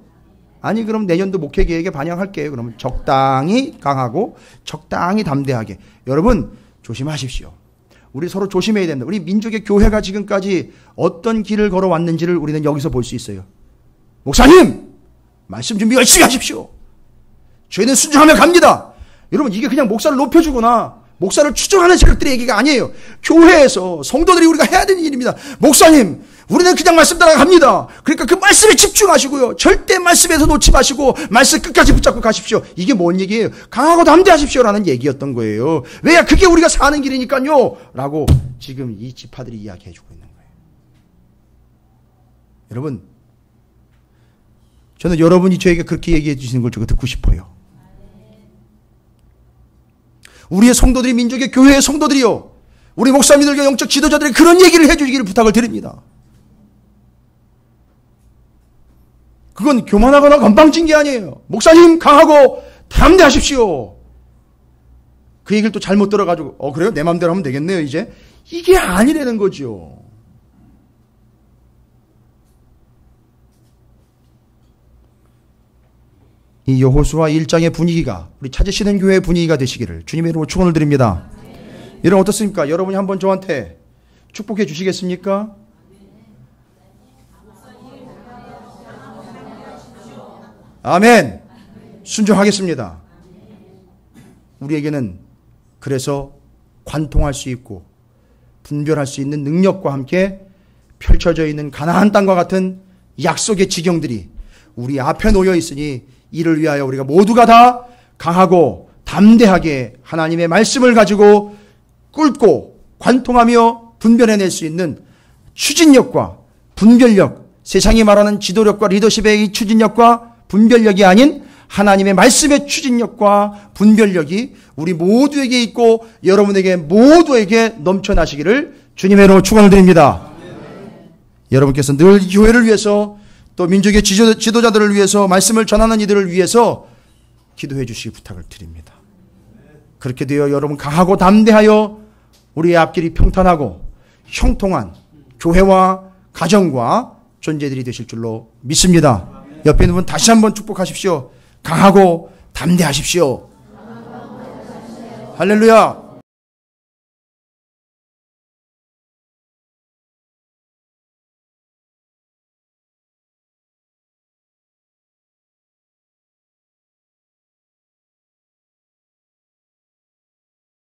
아니, 그럼 내년도 목회 계획에 반영할게요. 그러면 적당히 강하고 적당히 담대하게. 여러분, 조심하십시오. 우리 서로 조심해야 됩니다. 우리 민족의 교회가 지금까지 어떤 길을 걸어왔는지를 우리는 여기서 볼 수 있어요. 목사님! 말씀 준비 열심히 하십시오. 저희는 순종하며 갑니다. 여러분, 이게 그냥 목사를 높여주거나 목사를 추종하는 세력들의 얘기가 아니에요. 교회에서 성도들이 우리가 해야 되는 일입니다. 목사님, 우리는 그냥 말씀 따라갑니다. 그러니까 그 말씀에 집중하시고요. 절대 말씀에서 놓지 마시고 말씀 끝까지 붙잡고 가십시오. 이게 뭔 얘기예요? 강하고 담대하십시오라는 얘기였던 거예요. 왜야? 그게 우리가 사는 길이니까요. 라고 지금 이 지파들이 이야기해주고 있는 거예요. 여러분, 저는 여러분이 저에게 그렇게 얘기해 주시는 걸 제가 듣고 싶어요. 우리의 성도들이, 민족의 교회의 성도들이요, 우리 목사님들과 영적 지도자들이 그런 얘기를 해주기를 부탁을 드립니다. 그건 교만하거나 건방진 게 아니에요. 목사님 강하고 담대하십시오. 그 얘기를 또 잘못 들어가지고 그래요? 내 마음대로 하면 되겠네요 이제. 이게 아니라는 거죠. 이 여호수아 1장의 분위기가 우리 찾으시는 교회의 분위기가 되시기를 주님의 이름으로 축원을 드립니다. 여러분 어떻습니까? 여러분이 한번 저한테 축복해 주시겠습니까? 아멘. 순종하겠습니다. 우리에게는 그래서 관통할 수 있고 분별할 수 있는 능력과 함께 펼쳐져 있는 가나안 땅과 같은 약속의 지경들이 우리 앞에 놓여 있으니 이를 위하여 우리가 모두가 다 강하고 담대하게 하나님의 말씀을 가지고 꿇고 관통하며 분별해낼 수 있는 추진력과 분별력, 세상이 말하는 지도력과 리더십의 이 추진력과 분별력이 아닌 하나님의 말씀의 추진력과 분별력이 우리 모두에게 있고 여러분에게 모두에게 넘쳐나시기를 주님의 이름으로 축원을 드립니다. 여러분께서 늘 교회를 위해서 또 민족의 지도자들을 위해서 말씀을 전하는 이들을 위해서 기도해 주시기 부탁을 드립니다. 그렇게 되어 여러분 강하고 담대하여 우리의 앞길이 평탄하고 형통한 교회와 가정과 존재들이 되실 줄로 믿습니다. 옆에 있는 분 다시 한번 축복하십시오. 강하고 담대하십시오. 할렐루야.